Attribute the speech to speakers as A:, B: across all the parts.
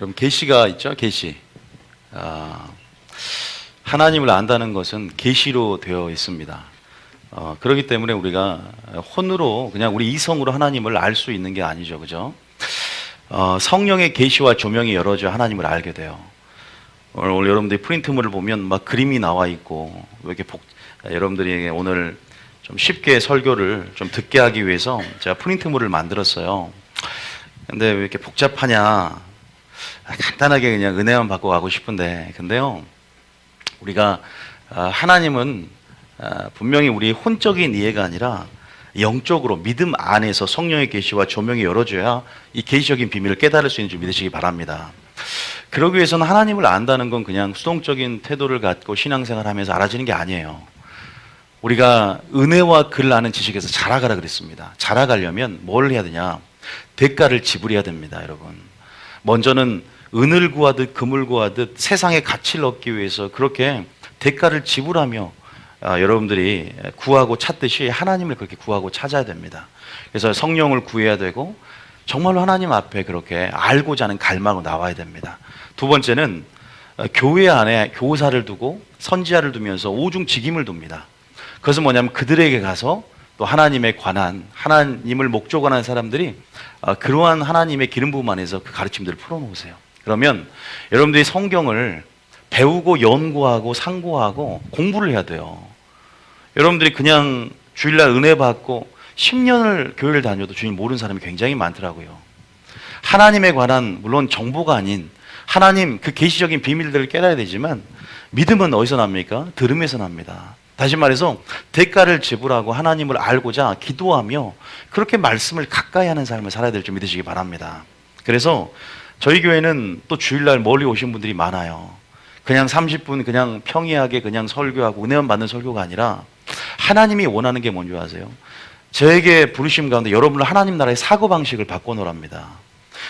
A: 여러분 계시가 있죠? 계시. 하나님을 안다는 것은 계시로 되어 있습니다. 그렇기 때문에 우리가 혼으로 그냥 우리 이성으로 하나님을 알 수 있는 게 아니죠, 그죠? 성령의 계시와 조명이 열어져 하나님을 알게 돼요. 오늘 여러분들이 프린트물을 보면 막 그림이 나와 있고 이렇게 여러분들이 오늘 좀 쉽게 설교를 좀 듣게 하기 위해서 제가 프린트물을 만들었어요. 근데 왜 이렇게 복잡하냐? 간단하게 그냥 은혜만 받고 가고 싶은데, 근데요, 우리가 하나님은 분명히 우리 혼적인 이해가 아니라 영적으로 믿음 안에서 성령의 계시와 조명이 열어줘야 이 계시적인 비밀을 깨달을 수 있는 줄 믿으시기 바랍니다. 그러기 위해서는 하나님을 안다는 건 그냥 수동적인 태도를 갖고 신앙생활하면서 알아지는 게 아니에요. 우리가 은혜와 글 아는 지식에서 자라가라 그랬습니다. 자라가려면 뭘 해야 되냐? 대가를 지불해야 됩니다, 여러분. 먼저는 은을 구하듯 금을 구하듯 세상의 가치를 얻기 위해서 그렇게 대가를 지불하며 여러분들이 구하고 찾듯이 하나님을 그렇게 구하고 찾아야 됩니다. 그래서 성령을 구해야 되고 정말로 하나님 앞에 그렇게 알고자 하는 갈망으로 나와야 됩니다. 두 번째는 교회 안에 교사를 두고 선지자를 두면서 오중직임을 둡니다. 그것은 뭐냐면 그들에게 가서 또 하나님에 관한 하나님을 목적으로 하는 사람들이 그러한 하나님의 기름 부음 안에서 그 가르침들을 풀어놓으세요. 그러면 여러분들이 성경을 배우고 연구하고 상고하고 공부를 해야 돼요. 여러분들이 그냥 주일날 은혜 받고 10년을 교회를 다녀도 주님 모르는 사람이 굉장히 많더라고요. 하나님에 관한 물론 정보가 아닌 하나님 그 계시적인 비밀들을 깨달아야 되지만 믿음은 어디서 납니까? 들음에서 납니다. 다시 말해서 대가를 지불하고 하나님을 알고자 기도하며 그렇게 말씀을 가까이 하는 삶을 살아야 될 줄 믿으시기 바랍니다. 그래서 저희 교회는 또 주일날 멀리 오신 분들이 많아요. 그냥 30분 그냥 평이하게 그냥 설교하고 은혜만 받는 설교가 아니라 하나님이 원하는 게 뭔지 아세요? 저에게 부르심 가운데 여러분을 하나님 나라의 사고방식을 바꿔놓으랍니다.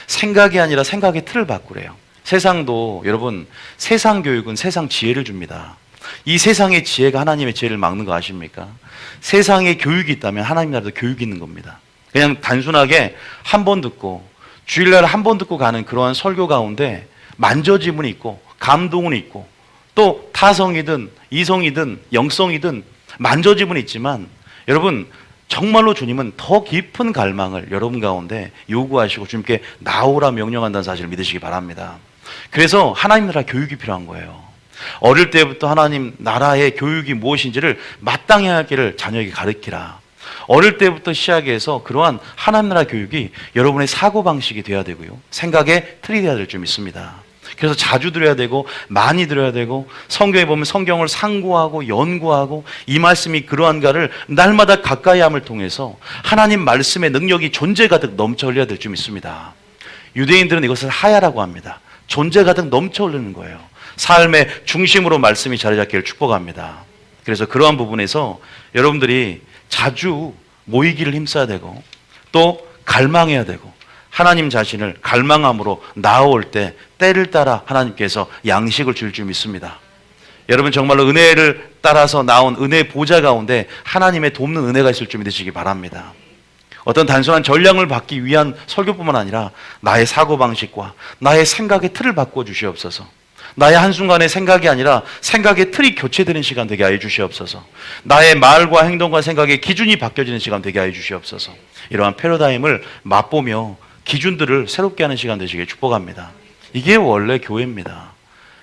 A: 생각이 아니라 생각의 틀을 바꾸래요. 세상도 여러분 세상 교육은 세상 지혜를 줍니다. 이 세상의 지혜가 하나님의 지혜를 막는 거 아십니까? 세상에 교육이 있다면 하나님 나라도 교육이 있는 겁니다. 그냥 단순하게 한 번 듣고 주일날 한 번 듣고 가는 그러한 설교 가운데 만져짐은 있고 감동은 있고 또 타성이든 이성이든 영성이든 만져짐은 있지만 여러분 정말로 주님은 더 깊은 갈망을 여러분 가운데 요구하시고 주님께 나오라 명령한다는 사실을 믿으시기 바랍니다. 그래서 하나님 나라 교육이 필요한 거예요. 어릴 때부터 하나님 나라의 교육이 무엇인지를 마땅히 할 길을 자녀에게 가르치라. 어릴 때부터 시작해서 그러한 하나님 나라 교육이 여러분의 사고방식이 되어야 되고요. 생각의 틀이 되어야 될 줄 믿습니다. 그래서 자주 들어야 되고 많이 들어야 되고 성경에 보면 성경을 상고하고 연구하고 이 말씀이 그러한가를 날마다 가까이 함을 통해서 하나님 말씀의 능력이 존재 가득 넘쳐 흘려야 될 줄 믿습니다. 유대인들은 이것을 하야라고 합니다. 존재 가득 넘쳐 흐르는 거예요. 삶의 중심으로 말씀이 자리 잡기를 축복합니다. 그래서 그러한 부분에서 여러분들이 자주 모이기를 힘써야 되고 또 갈망해야 되고 하나님 자신을 갈망함으로 나아올 때 때를 따라 하나님께서 양식을 줄 줄 믿습니다. 여러분 정말로 은혜를 따라서 나온 은혜 보좌 가운데 하나님의 돕는 은혜가 있을 줄 믿으시기 바랍니다. 어떤 단순한 전량을 받기 위한 설교뿐만 아니라 나의 사고방식과 나의 생각의 틀을 바꿔주시옵소서. 나의 한순간의 생각이 아니라 생각의 틀이 교체되는 시간 되게 하여 주시옵소서. 나의 말과 행동과 생각의 기준이 바뀌어지는 시간 되게 하여 주시옵소서. 이러한 패러다임을 맛보며 기준들을 새롭게 하는 시간 되시길 축복합니다. 이게 원래 교회입니다.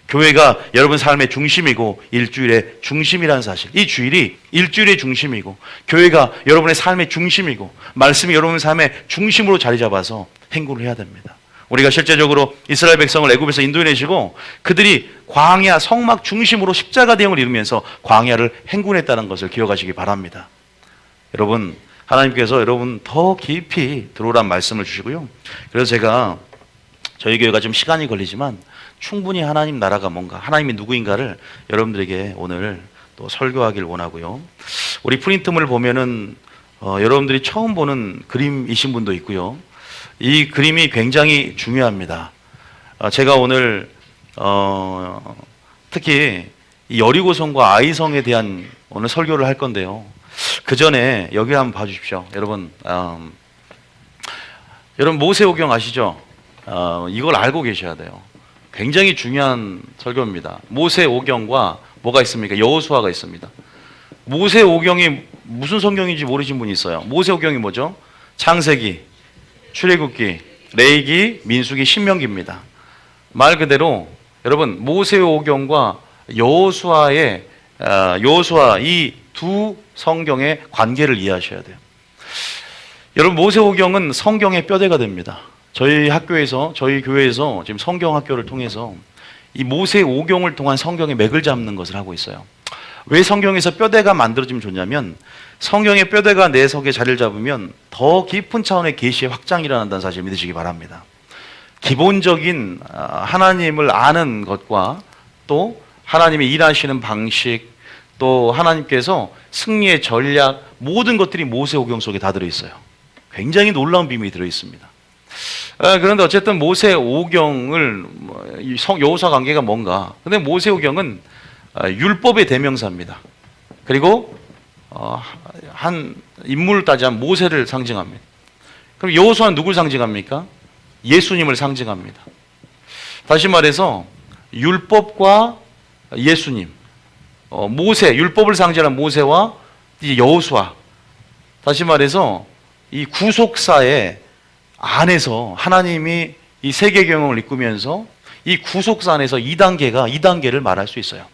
A: 교회가 여러분 삶의 중심이고 일주일의 중심이라는 사실. 이 주일이 일주일의 중심이고 교회가 여러분의 삶의 중심이고 말씀이 여러분의 삶의 중심으로 자리 잡아서 행군을 해야 됩니다. 우리가 실제적으로 이스라엘 백성을 애굽에서 인도해내시고 그들이 광야 성막 중심으로 십자가 대형을 이루면서 광야를 행군했다는 것을 기억하시기 바랍니다. 여러분 하나님께서 여러분 더 깊이 들어오란 말씀을 주시고요. 그래서 제가 저희 교회가 좀 시간이 걸리지만 충분히 하나님 나라가 뭔가 하나님이 누구인가를 여러분들에게 오늘 또 설교하길 원하고요. 우리 프린트물 보면은 여러분들이 처음 보는 그림이신 분도 있고요. 이 그림이 굉장히 중요합니다. 제가 오늘 특히 이 여리고성과 아이성에 대한 오늘 설교를 할 건데요. 그 전에 여기 한번 봐주십시오. 여러분 모세오경 아시죠? 이걸 알고 계셔야 돼요. 굉장히 중요한 설교입니다. 모세오경과 뭐가 있습니까? 여호수아가 있습니다. 모세오경이 무슨 성경인지 모르신 분이 있어요. 모세오경이 뭐죠? 창세기, 출애굽기, 레위기, 민수기, 신명기입니다. 말 그대로 여러분 모세오경과 여호수아 이 두 성경의 관계를 이해하셔야 돼요. 여러분 모세오경은 성경의 뼈대가 됩니다. 저희 교회에서 지금 성경학교를 통해서 이 모세오경을 통한 성경의 맥을 잡는 것을 하고 있어요. 왜 성경에서 뼈대가 만들어지면 좋냐면 성경의 뼈대가 내 속에 자리를 잡으면 더 깊은 차원의 계시의 확장이 일어난다는 사실 믿으시기 바랍니다. 기본적인 하나님을 아는 것과 또 하나님의 일하시는 방식, 또 하나님께서 승리의 전략, 모든 것들이 모세오경 속에 다 들어있어요. 굉장히 놀라운 비밀이 들어있습니다. 그런데 어쨌든 모세오경을 여호수아 관계가 뭔가? 근데 모세오경은 율법의 대명사입니다. 그리고 한 인물을 따지면 모세를 상징합니다. 그럼 여호수아는 누굴 상징합니까? 예수님을 상징합니다. 다시 말해서 율법과 예수님, 모세, 율법을 상징하는 모세와 이제 여호수아. 다시 말해서 이 구속사의 안에서 하나님이 이 세계 경영을 이끌면서 이 구속사 안에서 2단계를 말할 수 있어요.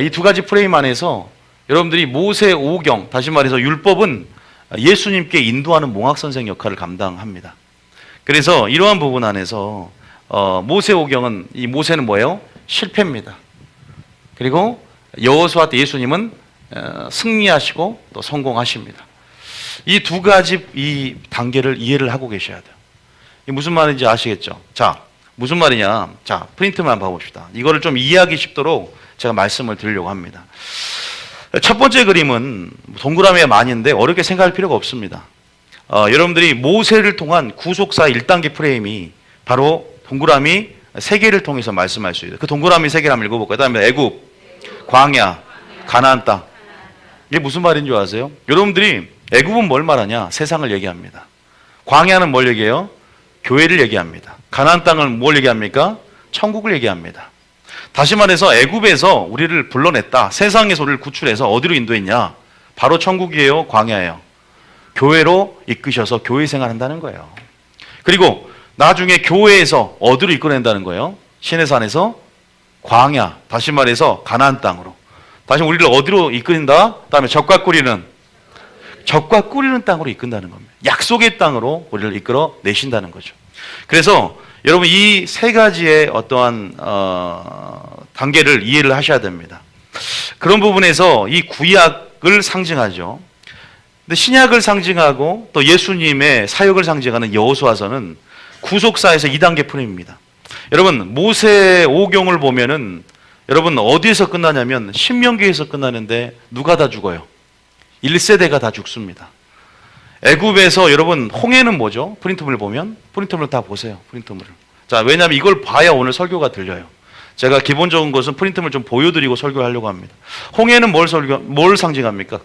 A: 이 두 가지 프레임 안에서 여러분들이 모세오경, 다시 말해서 율법은 예수님께 인도하는 몽학선생 역할을 감당합니다. 그래서 이러한 부분 안에서 모세오경은, 이 모세는 뭐예요? 실패입니다. 그리고 여호수아 때 예수님은 승리하시고 또 성공하십니다. 이 두 가지 이 단계를 이해를 하고 계셔야 돼요. 이게 무슨 말인지 아시겠죠? 자, 무슨 말이냐? 자, 프린트만 봐봅시다. 이거를 좀 이해하기 쉽도록 제가 말씀을 드리려고 합니다. 첫 번째 그림은 동그라미가 많은데 어렵게 생각할 필요가 없습니다. 여러분들이 모세를 통한 구속사 1단계 프레임이 바로 동그라미 3개를 통해서 말씀할 수 있어요. 그 동그라미 3개를 한번 읽어볼까요? 그 다음에 애굽, 광야, 가나안 땅. 이게 무슨 말인 줄 아세요? 여러분들이 애굽은 뭘 말하냐? 세상을 얘기합니다. 광야는 뭘 얘기해요? 교회를 얘기합니다. 가나안 땅은 뭘 얘기합니까? 천국을 얘기합니다. 다시 말해서 애굽에서 우리를 불러냈다. 세상에서 우리를 구출해서 어디로 인도했냐? 바로 천국이에요, 광야예요. 교회로 이끄셔서 교회 생활한다는 거예요. 그리고 나중에 교회에서 어디로 이끌어낸다는 거예요? 시내산에서 광야, 다시 말해서 가나안 땅으로. 다시 우리를 어디로 이끌린다? 그다음에 젖과 꿀이는 땅으로 이끈다는 겁니다. 약속의 땅으로 우리를 이끌어 내신다는 거죠. 그래서 여러분 이 세 가지의 어떠한 단계를 이해를 하셔야 됩니다. 그런 부분에서 이 구약을 상징하죠. 근데 신약을 상징하고 또 예수님의 사역을 상징하는 여호수아서는 구속사에서 2단계 프레임입니다. 여러분 모세오경을 보면은 여러분 어디에서 끝나냐면 신명기에서 끝나는데 누가 다 죽어요? 1세대가 다 죽습니다. 애굽에서 여러분 홍해는 뭐죠? 프린트물을 보면 프린트물을 다 보세요. 프린트물을. 자, 왜냐하면 이걸 봐야 오늘 설교가 들려요. 제가 기본적인 것은 프린트물 좀 보여드리고 설교하려고 합니다. 홍해는 뭘 상징합니까?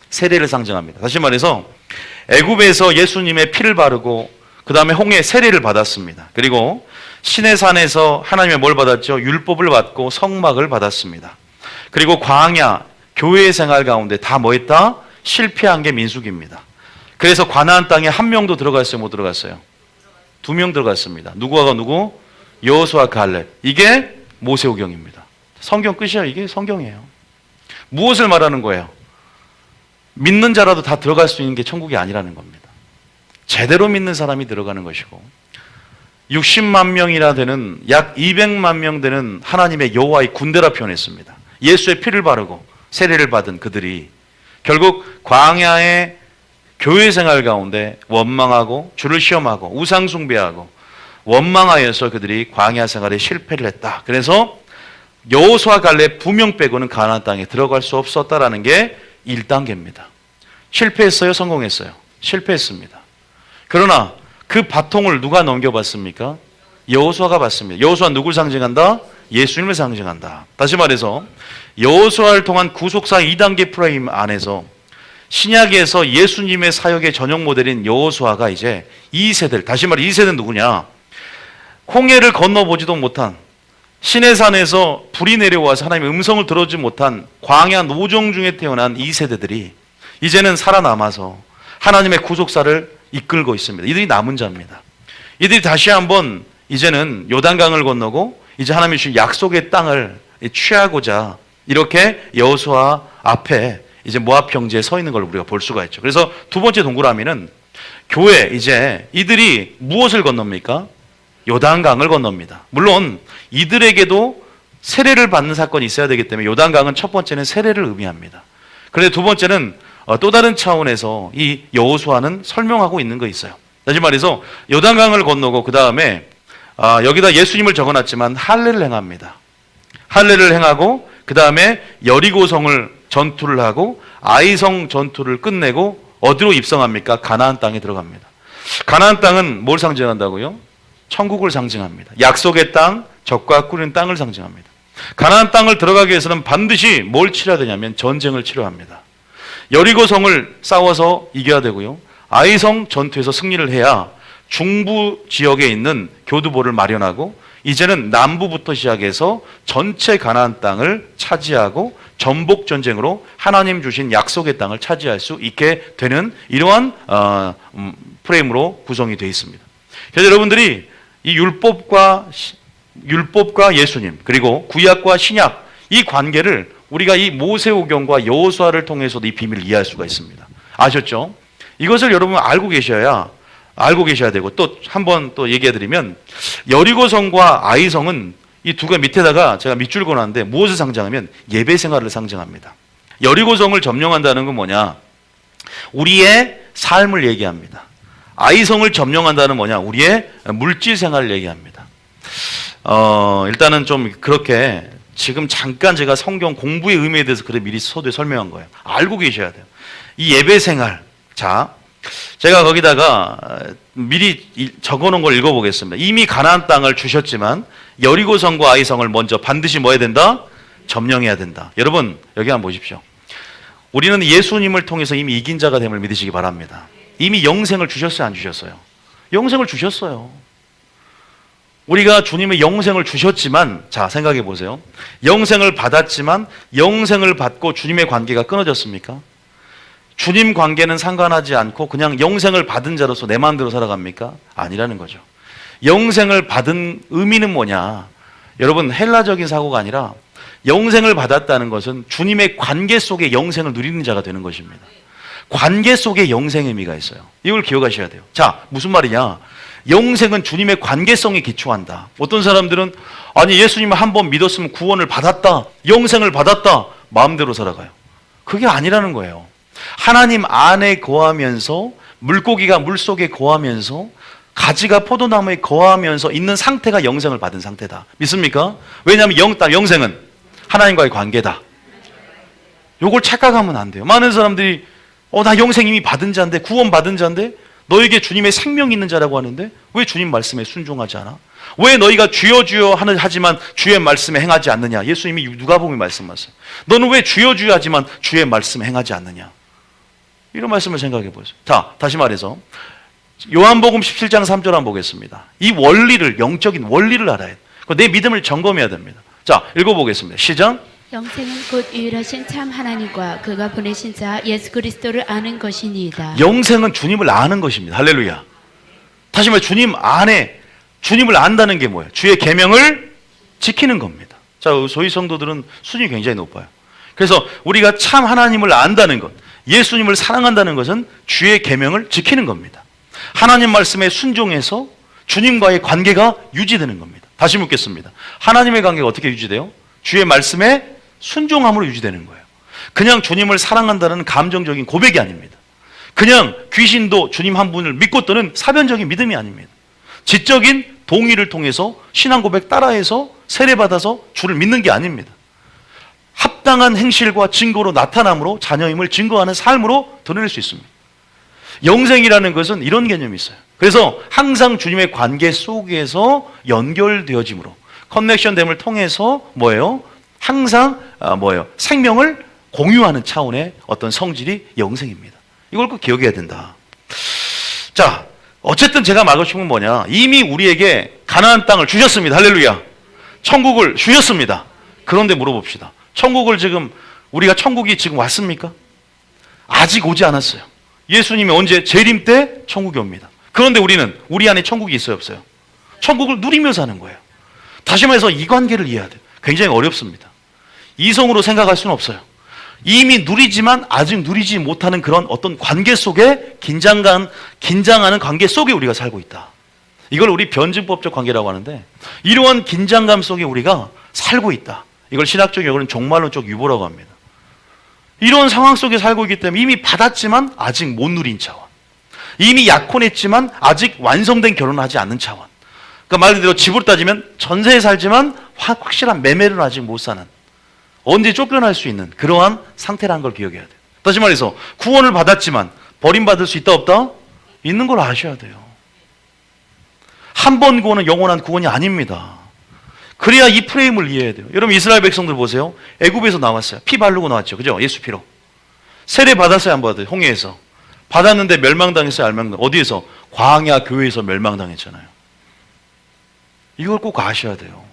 A: 세례를 상징합니다. 다시 말해서 애굽에서 예수님의 피를 바르고 그 다음에 홍해 세례를 받았습니다. 그리고 시내산에서 하나님의 뭘 받았죠? 율법을 받고 성막을 받았습니다. 그리고 광야, 교회 생활 가운데 다 뭐 했다? 실패한 게 민수기입니다. 그래서 가나안 땅에 한 명도 들어갔어요? 못 들어갔어요? 2명 들어갔습니다. 누구와 누구? 여호수아 갈렙. 이게 모세오경입니다. 성경 끝이에요. 이게 성경이에요. 무엇을 말하는 거예요? 믿는 자라도 다 들어갈 수 있는 게 천국이 아니라는 겁니다. 제대로 믿는 사람이 들어가는 것이고 60만 명이나 되는 약 200만 명 되는 하나님의 여호와의 군대라 표현했습니다. 예수의 피를 바르고 세례를 받은 그들이 결국 광야의 교회 생활 가운데 원망하고 주를 시험하고 우상 숭배하고 원망하여서 그들이 광야 생활에 실패를 했다. 그래서 여호수아 갈렙 2명 빼고는 가나안 땅에 들어갈 수 없었다라는 게 1단계입니다. 실패했어요? 성공했어요? 실패했습니다. 그러나 그 바통을 누가 넘겨받습니까? 여호수아가 받습니다. 여호수아는 누굴 상징한다? 예수님을 상징한다. 다시 말해서 여호수아를 통한 구속사 2단계 프레임 안에서 신약에서 예수님의 사역의 전형 모델인 여호수아가 이제 2세대를, 다시 말해 2세대는 누구냐? 홍해를 건너보지도 못한, 시내산에서 불이 내려와서 하나님의 음성을 들어주지 못한 광야 노정 중에 태어난 이 세대들이 이제는 살아남아서 하나님의 구속사를 이끌고 있습니다. 이들이 남은 자입니다. 이들이 다시 한번 이제는 요단강을 건너고 이제 하나님이 주신 약속의 땅을 취하고자 이렇게 여호수아 앞에 이제 모압 평지에 서 있는 걸 우리가 볼 수가 있죠. 그래서 두 번째 동그라미는 교회, 이제 이들이 무엇을 건넙니까? 요단강을 건넙니다. 물론 이들에게도 세례를 받는 사건이 있어야 되기 때문에 요단강은 첫 번째는 세례를 의미합니다. 그런데 두 번째는 또 다른 차원에서 이 여호수아는 설명하고 있는 거 있어요. 다시 말해서 요단강을 건너고 그 다음에 여기다 예수님을 적어놨지만 할례를 행합니다. 할례를 행하고 그 다음에 여리고성을 전투를 하고 아이성 전투를 끝내고 어디로 입성합니까? 가나안 땅에 들어갑니다. 가나안 땅은 뭘 상징한다고요? 천국을 상징합니다. 약속의 땅, 적과 꾸린 땅을 상징합니다. 가나안 땅을 들어가기 위해서는 반드시 뭘 치러야 되냐면 전쟁을 치러합니다. 여리고성을 싸워서 이겨야 되고요. 아이성 전투에서 승리를 해야 중부 지역에 있는 교두보를 마련하고 이제는 남부부터 시작해서 전체 가나안 땅을 차지하고 전복 전쟁으로 하나님 주신 약속의 땅을 차지할 수 있게 되는 이러한 프레임으로 구성이 되어 있습니다. 그래서 여러분들이 이 율법과 예수님 그리고 구약과 신약 이 관계를 우리가 이 모세오경과 여호수아를 통해서도 이 비밀을 이해할 수가 있습니다. 아셨죠? 이것을 여러분 알고 계셔야 되고 또 한 번 또 얘기해 드리면 여리고성과 아이성은 이 두 개 밑에다가 제가 밑줄 그어놨는데 무엇을 상징하면 예배 생활을 상징합니다. 여리고성을 점령한다는 건 뭐냐? 우리의 삶을 얘기합니다. 아이성을 점령한다는 뭐냐? 우리의 물질 생활을 얘기합니다. 일단은 좀 그렇게 지금 잠깐 제가 성경 공부의 의미에 대해서 그래 미리 서두에 설명한 거예요. 알고 계셔야 돼요. 이 예배 생활. 자, 제가 거기다가 미리 적어놓은 걸 읽어보겠습니다. 이미 가나안 땅을 주셨지만 여리고성과 아이성을 먼저 반드시 뭐 해야 된다? 점령해야 된다. 여러분 여기 한번 보십시오. 우리는 예수님을 통해서 이미 이긴 자가 됨을 믿으시기 바랍니다. 이미 영생을 주셨어요, 안 주셨어요? 영생을 주셨어요. 우리가 주님의 영생을 주셨지만, 자 생각해 보세요. 영생을 받았지만 영생을 받고 주님의 관계가 끊어졌습니까? 주님 관계는 상관하지 않고 그냥 영생을 받은 자로서 내 마음대로 살아갑니까? 아니라는 거죠. 영생을 받은 의미는 뭐냐? 여러분 헬라적인 사고가 아니라 영생을 받았다는 것은 주님의 관계 속에 영생을 누리는 자가 되는 것입니다. 관계 속에 영생의 의미가 있어요. 이걸 기억하셔야 돼요. 자, 무슨 말이냐? 영생은 주님의 관계성에 기초한다. 어떤 사람들은 아니 예수님을 한번 믿었으면 구원을 받았다, 영생을 받았다, 마음대로 살아가요. 그게 아니라는 거예요. 하나님 안에 거하면서 물고기가 물속에 거하면서 가지가 포도나무에 거하면서 있는 상태가 영생을 받은 상태다. 믿습니까? 왜냐하면 영생은 하나님과의 관계다. 요걸 착각하면 안 돼요. 많은 사람들이 나 영생 이미 받은 자인데, 구원 받은 자인데, 너에게 주님의 생명이 있는 자라고 하는데 왜 주님 말씀에 순종하지 않아? 왜 너희가 주여 주여 하지만 주의 말씀에 행하지 않느냐? 예수님이 누가복음에 말씀하세요. 너는 왜 주여 주여 하지만 주의 말씀에 행하지 않느냐? 이런 말씀을 생각해 보세요. 자, 다시 말해서 요한복음 17장 3절 한번 보겠습니다. 이 원리를, 영적인 원리를 알아야 돼요. 내 믿음을 점검해야 됩니다. 자, 읽어보겠습니다. 시작.
B: 영생은 곧 유일하신 참 하나님과 그가 보내신 자 예수 그리스도를 아는 것이니이다.
A: 영생은 주님을 아는 것입니다. 할렐루야. 다시 말해 주님 안에 주님을 안다는 게 뭐예요? 주의 계명을 지키는 겁니다. 자, 저희 성도들은 수준이 굉장히 높아요. 그래서 우리가 참 하나님을 안다는 것, 예수님을 사랑한다는 것은 주의 계명을 지키는 겁니다. 하나님 말씀에 순종해서 주님과의 관계가 유지되는 겁니다. 다시 묻겠습니다. 하나님의 관계가 어떻게 유지돼요? 주의 말씀에 순종함으로 유지되는 거예요. 그냥 주님을 사랑한다는 감정적인 고백이 아닙니다. 그냥 귀신도 주님 한 분을 믿고 떠는 사변적인 믿음이 아닙니다. 지적인 동의를 통해서 신앙 고백 따라해서 세례받아서 주를 믿는 게 아닙니다. 합당한 행실과 증거로 나타남으로 자녀임을 증거하는 삶으로 드러낼 수 있습니다. 영생이라는 것은 이런 개념이 있어요. 그래서 항상 주님의 관계 속에서 연결되어짐으로 커넥션됨을 통해서 뭐예요? 항상 생명을 공유하는 차원의 어떤 성질이 영생입니다. 이걸 꼭 기억해야 된다. 자, 어쨌든 제가 말하고 싶은 건 뭐냐, 이미 우리에게 가나안 땅을 주셨습니다. 할렐루야. 천국을 주셨습니다. 그런데 물어봅시다. 천국을 지금 우리가 천국이 지금 왔습니까? 아직 오지 않았어요. 예수님이 언제 재림 때 천국이 옵니다. 그런데 우리는 우리 안에 천국이 있어요, 없어요? 천국을 누리며 사는 거예요. 다시 말해서 이 관계를 이해해야 돼요. 굉장히 어렵습니다. 이성으로 생각할 수는 없어요. 이미 누리지만 아직 누리지 못하는 그런 어떤 관계 속에 긴장하는 관계 속에 우리가 살고 있다. 이걸 우리 변증법적 관계라고 하는데, 이러한 긴장감 속에 우리가 살고 있다. 이걸 신학적 용어로는 종말론적 유보라고 합니다. 이런 상황 속에 살고 있기 때문에 이미 받았지만 아직 못 누린 차원, 이미 약혼했지만 아직 완성된 결혼을 하지 않는 차원. 그러니까 말 그대로 집으로 따지면 전세에 살지만 확실한 매매를 아직 못 사는, 언제 쫓겨날 수 있는 그러한 상태라는 걸 기억해야 돼요. 다시 말해서 구원을 받았지만 버림받을 수 있다 없다? 있는 걸 아셔야 돼요. 한 번 구원은 영원한 구원이 아닙니다. 그래야 이 프레임을 이해해야 돼요. 여러분 이스라엘 백성들 보세요. 애굽에서 나왔어요. 피 바르고 나왔죠. 그죠? 예수 피로. 세례 받았어요, 안 받았어요? 홍해에서. 받았는데 멸망당했어요, 안 멸망당했어요? 어디에서? 광야 교회에서 멸망당했잖아요. 이걸 꼭 아셔야 돼요.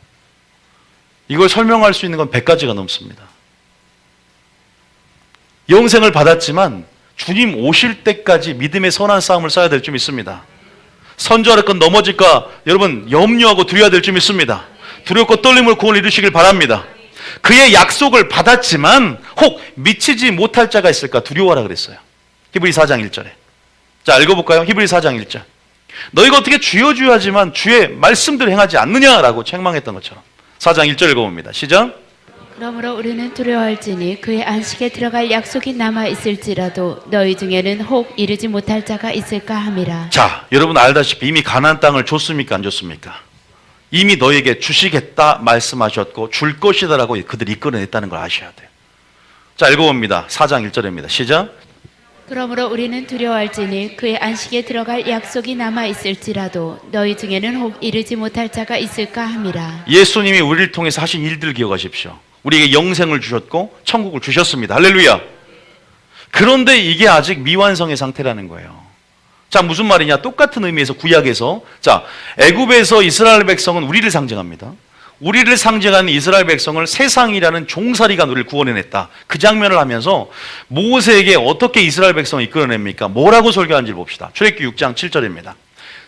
A: 이걸 설명할 수 있는 건 100가지가 넘습니다. 영생을 받았지만 주님 오실 때까지 믿음의 선한 싸움을 싸야 될 줄 믿습니다. 선조할 건 넘어질까 여러분 염려하고 두려워야 될 줄 믿습니다. 두렵고 떨림으로 구원을 이루시길 바랍니다. 그의 약속을 받았지만 혹 미치지 못할 자가 있을까 두려워하라 그랬어요. 히브리 4장 1절에. 자, 읽어볼까요? 히브리 4장 1절. 너희가 어떻게 주여 주여 하지만 주의 말씀대로 행하지 않느냐라고 책망했던 것처럼. 4장 1절 읽어봅니다. 시작.
B: 그러므로 우리는 두려워할지니 그의 안식에 들어갈 약속이 남아 있을지라도 너희 중에는 혹 이르지 못할 자가 있을까 함이라.
A: 자, 여러분 알다시피 이미 가나안 땅을 줬습니까, 안 줬습니까? 이미 너에게 주시겠다 말씀하셨고 줄 것이다라고 그들이 이끌어냈다는 걸 아셔야 돼요. 자, 읽어봅니다. 4장 1절입니다. 시작.
B: 그러므로 우리는 두려워할지니 그의 안식에 들어갈 약속이 남아 있을지라도 너희 중에는 혹 이르지 못할 자가 있을까 함이라.
A: 예수님이 우리를 통해서 하신 일들을 기억하십시오. 우리에게 영생을 주셨고 천국을 주셨습니다. 할렐루야. 그런데 이게 아직 미완성의 상태라는 거예요. 자, 무슨 말이냐? 똑같은 의미에서 구약에서, 자, 애굽에서 이스라엘 백성은 우리를 상징합니다. 우리를 상징하는 이스라엘 백성을 세상이라는 종살이가 우리를 구원해냈다. 그 장면을 하면서 모세에게 어떻게 이스라엘 백성을 이끌어냅니까? 뭐라고 설교하는지 봅시다. 출애굽기 6장 7절입니다.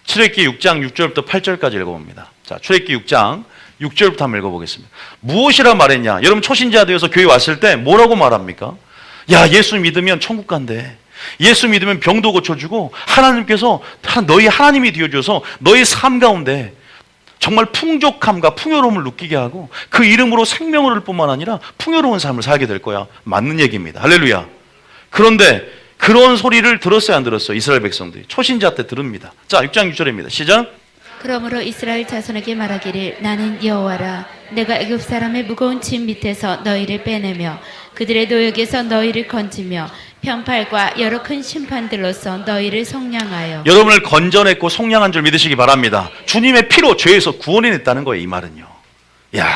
A: 출애굽기 6장 6절부터 8절까지 읽어봅니다. 자, 출애굽기 6장 6절부터 한번 읽어보겠습니다. 무엇이라 말했냐? 여러분 초신자 되어서 교회 왔을 때 뭐라고 말합니까? 야, 예수 믿으면 천국 간대. 예수 믿으면 병도 고쳐주고 하나님께서 너희 하나님이 되어줘서 너희 삶 가운데 정말 풍족함과 풍요로움을 느끼게 하고 그 이름으로 생명을 얻을 뿐만 아니라 풍요로운 삶을 살게 될 거야. 맞는 얘기입니다. 할렐루야. 그런데 그런 소리를 들었어요, 안 들었어요? 이스라엘 백성들이 초신자 때 들읍니다. 자, 6장 6절입니다. 시작.
B: 그러므로 이스라엘 자손에게 말하기를 나는 여호와라. 내가 애굽 사람의 무거운 짐 밑에서 너희를 빼내며 그들의 노역에서 너희를 건지며 편팔과 여러 큰 심판들로서 너희를 속량하여.
A: 여러분을 건져냈고 속량한 줄 믿으시기 바랍니다. 주님의 피로 죄에서 구원해냈다는 거예요, 이 말은요. 야,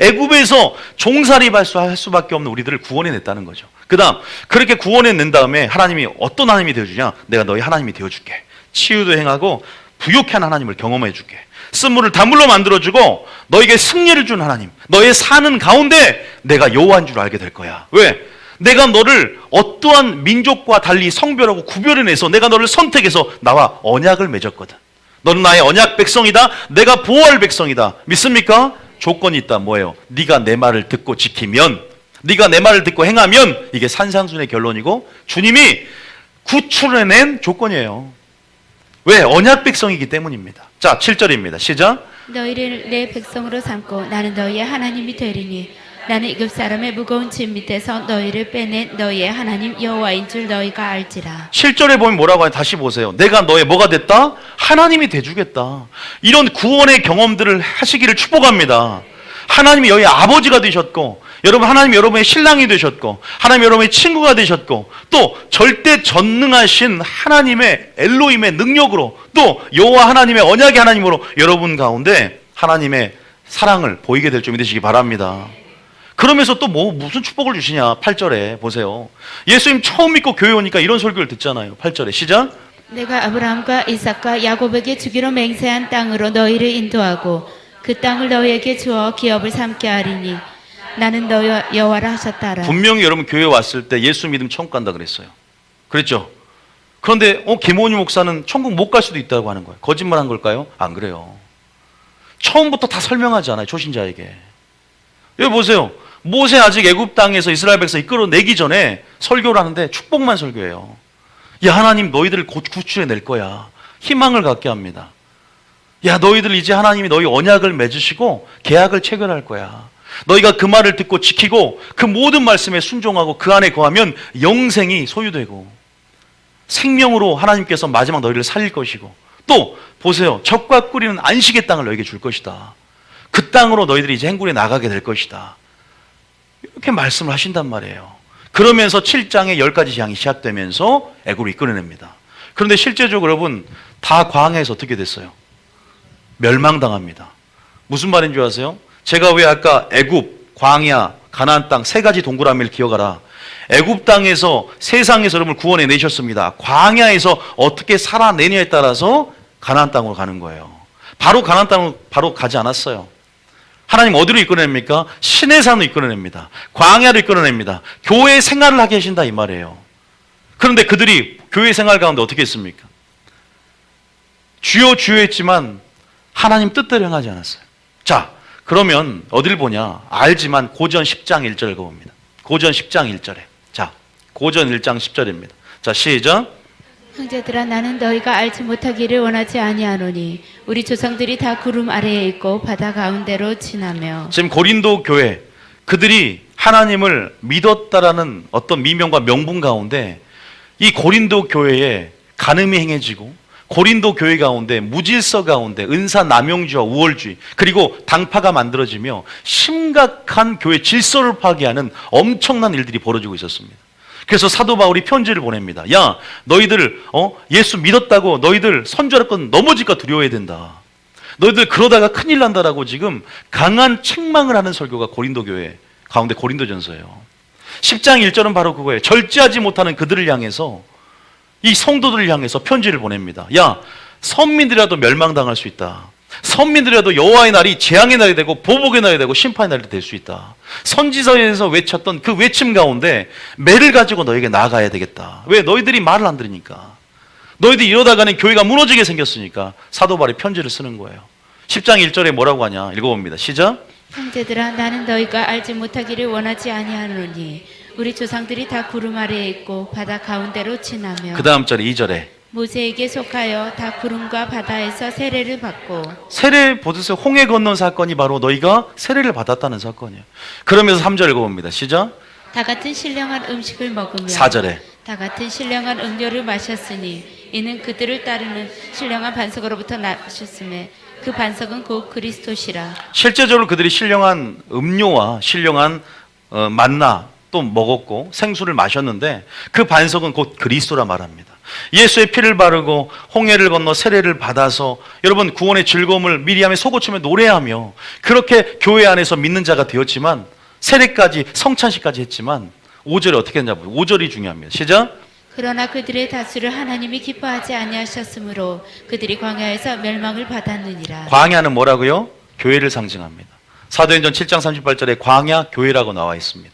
A: 애굽에서 종살이 할 수밖에 없는 우리들을 구원해냈다는 거죠. 그 다음 그렇게 구원해낸 다음에 하나님이 어떤 하나님이 되어주냐? 내가 너희 하나님이 되어줄게. 치유도 행하고 부욕한 하나님을 경험해 줄게. 쓴물을 단물로 만들어주고 너에게 승리를 준 하나님, 너의 사는 가운데 내가 여호와인 줄 알게 될 거야. 왜? 내가 너를 어떠한 민족과 달리 성별하고 구별해내서 내가 너를 선택해서 나와 언약을 맺었거든. 너는 나의 언약 백성이다. 내가 보호할 백성이다. 믿습니까? 조건이 있다. 뭐예요? 네가 내 말을 듣고 지키면, 네가 내 말을 듣고 행하면, 이게 산상순의 결론이고 주님이 구출해낸 조건이에요. 왜? 언약 백성이기 때문입니다. 자, 7절입니다. 시작.
B: 너희를 내 백성으로 삼고 나는 너희의 하나님이 되리니 나는 애굽 사람의 무거운 짐 밑에서 너희를 빼낸 너희의 하나님 여호와인 줄 너희가 알지라. 7절에 보면
A: 뭐라고 하냐? 다시 보세요. 내가 너의 뭐가 됐다? 하나님이 돼주겠다. 이런 구원의 경험들을 하시기를 축복합니다. 하나님이 너희 아버지가 되셨고, 여러분 하나님이 여러분의 신랑이 되셨고, 하나님이 여러분의 친구가 되셨고, 또 절대 전능하신 하나님의 엘로힘의 능력으로, 또 여호와 하나님의 언약의 하나님으로 여러분 가운데 하나님의 사랑을 보이게 될 줄 믿으시기 바랍니다. 그러면서 또 무슨 축복을 주시냐? 8절에 보세요. 예수님 처음 믿고 교회 오니까 이런 설교를 듣잖아요. 8절에 시작.
B: 내가 아브라함과 이삭과 야곱에게 주기로 맹세한 땅으로 너희를 인도하고 그 땅을 너희에게 주어 기업을 삼게 하리니 나는 너 여호와라 하셨다라.
A: 분명히 여러분 교회 왔을 때 예수 믿으면 천국 간다 그랬어요. 그랬죠? 그런데 김원희 목사는 천국 못 갈 수도 있다고 하는 거예요. 거짓말한 걸까요? 안 그래요. 처음부터 다 설명하지 않아요. 초신자에게. 여기 보세요. 모세 아직 애굽 땅에서 이스라엘 백성 이끌어내기 전에 설교를 하는데 축복만 설교해요. 야, 하나님 너희들을 곧 구출해낼 거야. 희망을 갖게 합니다. 야, 너희들 이제 하나님이 너희 언약을 맺으시고 계약을 체결할 거야. 너희가 그 말을 듣고 지키고 그 모든 말씀에 순종하고 그 안에 거하면 영생이 소유되고 생명으로 하나님께서 마지막 너희를 살릴 것이고 또 보세요. 적과 꿀이는 안식의 땅을 너희에게 줄 것이다. 그 땅으로 너희들이 이제 행군에 나가게 될 것이다. 이렇게 말씀을 하신단 말이에요. 그러면서 7장에 10가지 재앙이 시작되면서 애굽을 이끌어냅니다. 그런데 실제적으로 여러분 다 광야에서 어떻게 됐어요? 멸망당합니다. 무슨 말인 줄 아세요? 제가 왜 아까 애굽, 광야, 가나안 땅 세 가지 동그라미를 기억하라. 애굽 땅에서 세상에서 여러분을 구원해 내셨습니다. 광야에서 어떻게 살아내냐에 따라서 가나안 땅으로 가는 거예요. 바로 가나안 땅으로 바로 가지 않았어요. 하나님 어디로 이끌어냅니까? 신의 산으로 이끌어냅니다. 광야로 이끌어냅니다. 교회 생활을 하게 하신다 이 말이에요. 그런데 그들이 교회 생활 가운데 어떻게 했습니까? 주여 주여 했지만 하나님 뜻대로 행하지 않았어요. 자, 그러면 어딜 보냐? 알지만 고전 10장 1절을 봅니다. 고전 10장 1절에. 자, 고전 1장 10절입니다. 자, 시작.
B: 형제들아 나는 너희가 알지 못하기를 원하지 아니하노니 우리 조상들이 다 구름 아래에 있고 바다 가운데로 지나며.
A: 지금 고린도 교회 그들이 하나님을 믿었다라는 어떤 미명과 명분 가운데 이 고린도 교회에 간음이 행해지고 고린도 교회 가운데 무질서 가운데 은사 남용주와 우월주의 그리고 당파가 만들어지며 심각한 교회 질서를 파괴하는 엄청난 일들이 벌어지고 있었습니다. 그래서 사도 바울이 편지를 보냅니다. 야, 너희들 예수 믿었다고 너희들 선조할건 넘어질까 두려워해야 된다. 너희들 그러다가 큰일 난다라고 지금 강한 책망을 하는 설교가 고린도 교회 가운데 고린도전서예요. 10장 1절은 바로 그거예요. 절제하지 못하는 그들을 향해서 이 성도들을 향해서 편지를 보냅니다. 야, 선민들이라도 멸망당할 수 있다. 선민들이라도 여호와의 날이 재앙의 날이 되고 보복의 날이 되고 심판의 날이 될 수 있다. 선지서에서 외쳤던 그 외침 가운데 매를 가지고 너에게 나아가야 되겠다. 왜? 너희들이 말을 안 들으니까. 너희들이 이러다가는 교회가 무너지게 생겼으니까 사도 바울이 편지를 쓰는 거예요. 10장 1절에 뭐라고 하냐? 읽어봅니다. 시작.
B: 형제들아 나는 너희가 알지 못하기를 원하지 아니하노니 우리 조상들이 다 구름 아래에 있고 바다 가운데로 지나며.
A: 그 다음 절에 2절에
B: 모세에게 속하여 다 구름과 바다에서 세례를 받고.
A: 세례 보듯이 홍해 건넌 사건이 바로 너희가 세례를 받았다는 사건이에요. 그러면서 3절 읽어봅니다. 시작.
B: 다 같은 신령한 음식을 먹으며
A: 4절에
B: 다 같은 신령한 음료를 마셨으니 이는 그들을 따르는 신령한 반석으로부터 나셨음에 그 반석은 곧 그리스도시라.
A: 실제적으로 그들이 신령한 음료와 신령한 만나 또 먹었고 생수를 마셨는데 그 반석은 곧 그리스도라 말합니다. 예수의 피를 바르고 홍해를 건너 세례를 받아서 여러분 구원의 즐거움을 미리암의 속옷춤에 노래하며 그렇게 교회 안에서 믿는 자가 되었지만 세례까지 성찬식까지 했지만 5절에 어떻게 했냐 보세요. 5절이 중요합니다. 시작.
B: 그러나 그들의 다수를 하나님이 기뻐하지 아니하셨으므로 그들이 광야에서 멸망을 받았느니라.
A: 광야는 뭐라고요? 교회를 상징합니다. 사도행전 7장 38절에 광야 교회라고 나와 있습니다.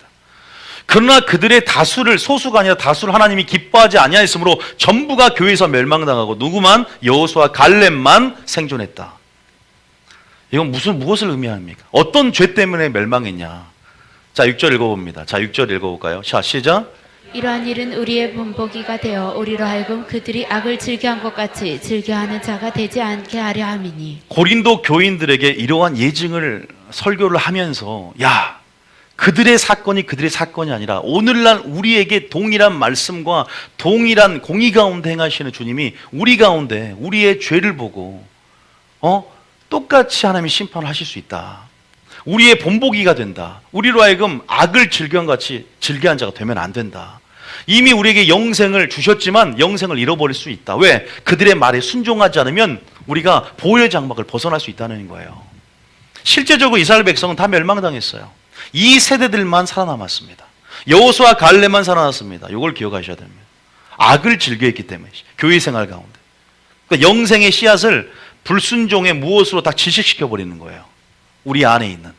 A: 그러나 그들의 다수를 소수가 아니라 다수를 하나님이 기뻐하지 아니하였으므로 전부가 교회에서 멸망당하고 누구만 여호수아 갈렙만 생존했다. 이건 무엇을 의미합니까? 어떤 죄 때문에 멸망했냐? 자, 6절 읽어봅니다. 자, 6절 읽어볼까요? 자, 시작.
B: 이러한 일은 우리의 본보기가 되어 우리로 하여금 그들이 악을 즐겨한 것 같이 즐겨하는 자가 되지 않게 하려 함이니.
A: 고린도 교인들에게 이러한 예증을 설교를 하면서 야, 그들의 사건이 아니라 오늘날 우리에게 동일한 말씀과 동일한 공의 가운데 행하시는 주님이 우리 가운데 우리의 죄를 보고 똑같이 하나님이 심판을 하실 수 있다. 우리의 본보기가 된다. 우리로 하여금 악을 즐겨한 같이 즐겨한 자가 되면 안 된다. 이미 우리에게 영생을 주셨지만 영생을 잃어버릴 수 있다. 왜? 그들의 말에 순종하지 않으면 우리가 보혈 장막을 벗어날 수 있다는 거예요. 실제적으로 이스라엘 백성은 다 멸망당했어요. 이 세대들만 살아남았습니다. 여호수아 갈렙만 살아났습니다. 이걸 기억하셔야 됩니다. 악을 즐겨했기 때문에 교회 생활 가운데. 그러니까 영생의 씨앗을 불순종의 무엇으로 다 질식시켜버리는 거예요. 우리 안에 있는.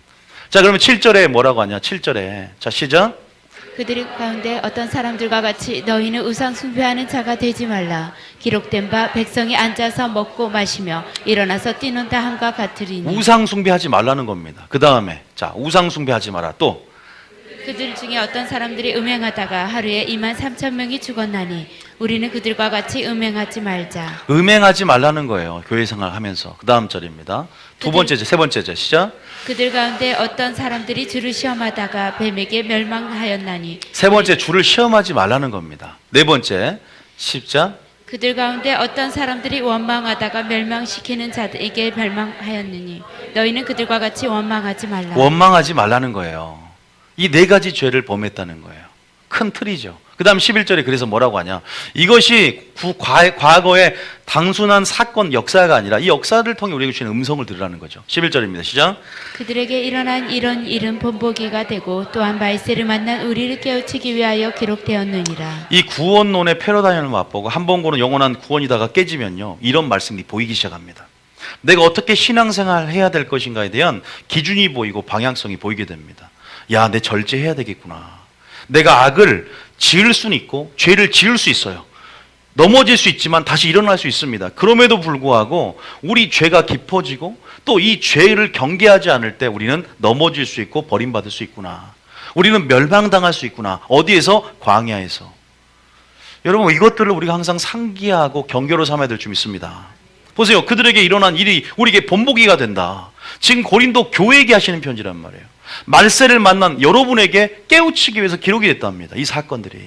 A: 자, 그러면 7절에 뭐라고 하냐? 7절에. 자, 시작.
B: 그들 가운데 어떤 사람들과 같이 너희는 우상 숭배하는 자가 되지 말라. 기록된 바 백성이 앉아서 먹고 마시며 일어나서 뛰는다 함과 같으리니.
A: 우상 숭배하지 말라는 겁니다. 그 다음에 자, 우상 숭배하지 마라. 또
B: 그들 중에 어떤 사람들이 음행하다가 하루에 23,000명이 죽었나니 우리는 그들과 같이 음행하지 말자.
A: 음행하지 말라는 거예요. 교회 생활하면서. 그 다음 절입니다. 두 번째죠. 세 번째죠. 시작.
B: 그들 가운데 어떤 사람들이 주를 시험하다가 뱀에게 멸망하였나니.
A: 세 번째, 주를 시험하지 말라는 겁니다. 네 번째, 10장.
B: 그들 가운데 어떤 사람들이 원망하다가 멸망시키는 자들에게 멸망하였느니 너희는 그들과 같이 원망하지 말라.
A: 원망하지 말라는 거예요. 이 네 가지 죄를 범했다는 거예요. 큰 틀이죠. 그 다음 11절에 그래서 뭐라고 하냐. 이것이 과거의 단순한 사건, 역사가 아니라 이 역사를 통해 우리에게 주신 음성을 들으라는 거죠. 11절입니다. 시작.
B: 그들에게 일어난 이런 일은 본보기가 되고 또한 말세를 만난 우리를 깨우치기 위하여 기록되었느니라.
A: 이 구원론의 패러다임을 맛보고 한 번 고는 영원한 구원이다가 깨지면요, 이런 말씀이 보이기 시작합니다. 내가 어떻게 신앙생활을 해야 될 것인가에 대한 기준이 보이고 방향성이 보이게 됩니다. 야, 내 절제해야 되겠구나. 내가 악을 지을 수는 있고 죄를 지을 수 있어요. 넘어질 수 있지만 다시 일어날 수 있습니다. 그럼에도 불구하고 우리 죄가 깊어지고 또 이 죄를 경계하지 않을 때 우리는 넘어질 수 있고 버림받을 수 있구나. 우리는 멸망당할 수 있구나. 어디에서? 광야에서. 여러분, 이것들을 우리가 항상 상기하고 경계로 삼아야 될 줄 믿습니다. 보세요. 그들에게 일어난 일이 우리에게 본보기가 된다. 지금 고린도 교회에게 하시는 편지란 말이에요. 말세를 만난 여러분에게 깨우치기 위해서 기록이 됐답니다. 이 사건들이.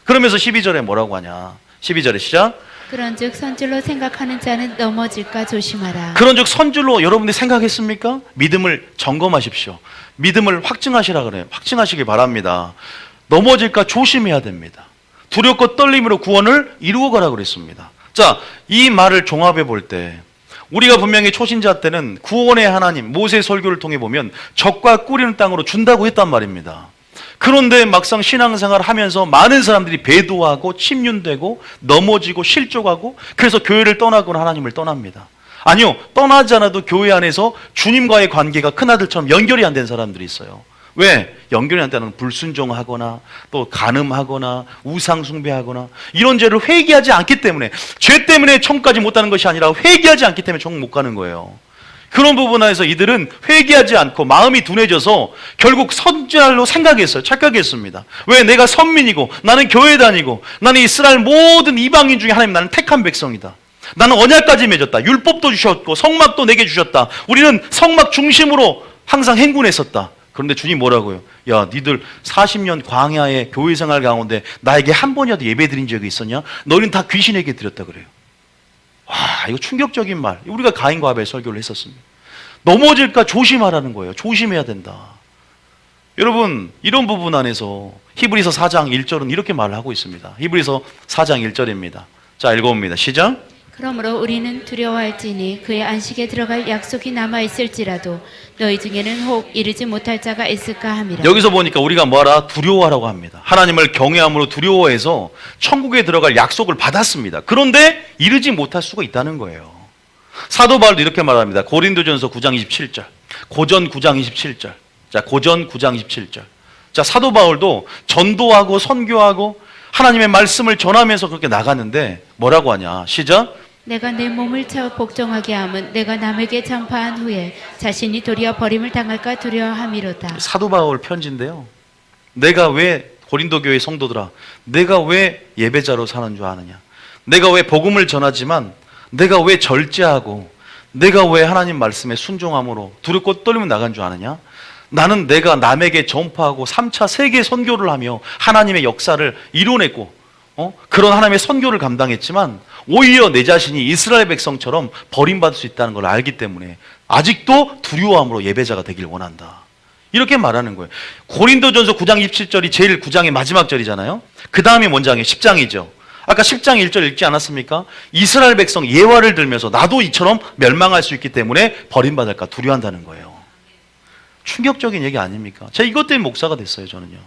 A: 그러면서 12절에 뭐라고 하냐. 12절에 시작.
B: 그런즉 선줄로 생각하는 자는 넘어질까 조심하라.
A: 그런즉 선줄로 여러분들이 생각했습니까? 믿음을 점검하십시오. 믿음을 확증하시라 그래요. 확증하시기 바랍니다. 넘어질까 조심해야 됩니다. 두렵고 떨림으로 구원을 이루어 가라 그랬습니다. 자, 이 말을 종합해 볼 때 우리가 분명히 초신자 때는 구원의 하나님, 모세 설교를 통해 보면 적과 꾸리는 땅으로 준다고 했단 말입니다. 그런데 막상 신앙생활을 하면서 많은 사람들이 배도하고 침륜되고 넘어지고 실족하고 그래서 교회를 떠나거나 하나님을 떠납니다. 아니요, 떠나지 않아도 교회 안에서 주님과의 관계가 큰아들처럼 연결이 안 된 사람들이 있어요. 왜? 연결이 안 되는 불순종하거나 또 간음하거나 우상숭배하거나 이런 죄를 회개하지 않기 때문에, 죄 때문에 천국까지 못 가는 것이 아니라 회개하지 않기 때문에 천국 못 가는 거예요. 그런 부분에서 이들은 회개하지 않고 마음이 둔해져서 결국 선지자로 생각했어요. 착각했습니다. 왜? 내가 선민이고 나는 교회 다니고 나는 이스라엘 모든 이방인 중에 하나님, 나는 택한 백성이다. 나는 언약까지 맺었다. 율법도 주셨고 성막도 내게 주셨다. 우리는 성막 중심으로 항상 행군했었다. 그런데 주님 뭐라고요? 야, 니들 40년 광야의 교회 생활 가운데 나에게 한 번이라도 예배 드린 적이 있었냐? 너희는 다 귀신에게 드렸다 그래요. 와, 이거 충격적인 말. 우리가 가인과 아벨 설교를 했었습니다. 넘어질까 조심하라는 거예요. 조심해야 된다. 여러분, 이런 부분 안에서 히브리서 4장 1절은 이렇게 말을 하고 있습니다. 히브리서 4장 1절입니다. 자, 읽어봅니다. 시작.
B: 그러므로 우리는 두려워할지니 그의 안식에 들어갈 약속이 남아있을지라도 너희 중에는 혹 이르지 못할 자가 있을까 함이라.
A: 여기서 보니까 우리가 뭐하라? 두려워하라고 합니다. 하나님을 경외함으로 두려워해서 천국에 들어갈 약속을 받았습니다. 그런데 이르지 못할 수가 있다는 거예요. 사도 바울도 이렇게 말합니다. 고린도전서 9장 27절. 고전 9장 27절. 자, 고전 9장 27절. 자, 사도 바울도 전도하고 선교하고 하나님의 말씀을 전하면서 그렇게 나갔는데 뭐라고 하냐? 시작.
B: 내가 내 몸을 채워 복종하게 함은 내가 남에게 전파한 후에 자신이 도리어 버림을 당할까 두려워함이로다.
A: 사도 바울 편지인데요. 내가 왜, 고린도 교회 성도들아, 내가 왜 예배자로 사는 줄 아느냐? 내가 왜 복음을 전하지만 내가 왜 절제하고 내가 왜 하나님 말씀에 순종함으로 두렵고 떨리면 나간 줄 아느냐? 나는 내가 남에게 전파하고 3차 세계 선교를 하며 하나님의 역사를 이뤄냈고 그런 하나님의 선교를 감당했지만 오히려 내 자신이 이스라엘 백성처럼 버림받을 수 있다는 걸 알기 때문에 아직도 두려워함으로 예배자가 되길 원한다. 이렇게 말하는 거예요. 고린도전서 9장 27절이 제일 9장의 마지막 절이잖아요. 그 다음이 뭔지 아세요? 10장이죠. 아까 10장 1절 읽지 않았습니까? 이스라엘 백성 예화를 들면서 나도 이처럼 멸망할 수 있기 때문에 버림받을까 두려워한다는 거예요. 충격적인 얘기 아닙니까? 제가 이것 때문에 목사가 됐어요, 저는요.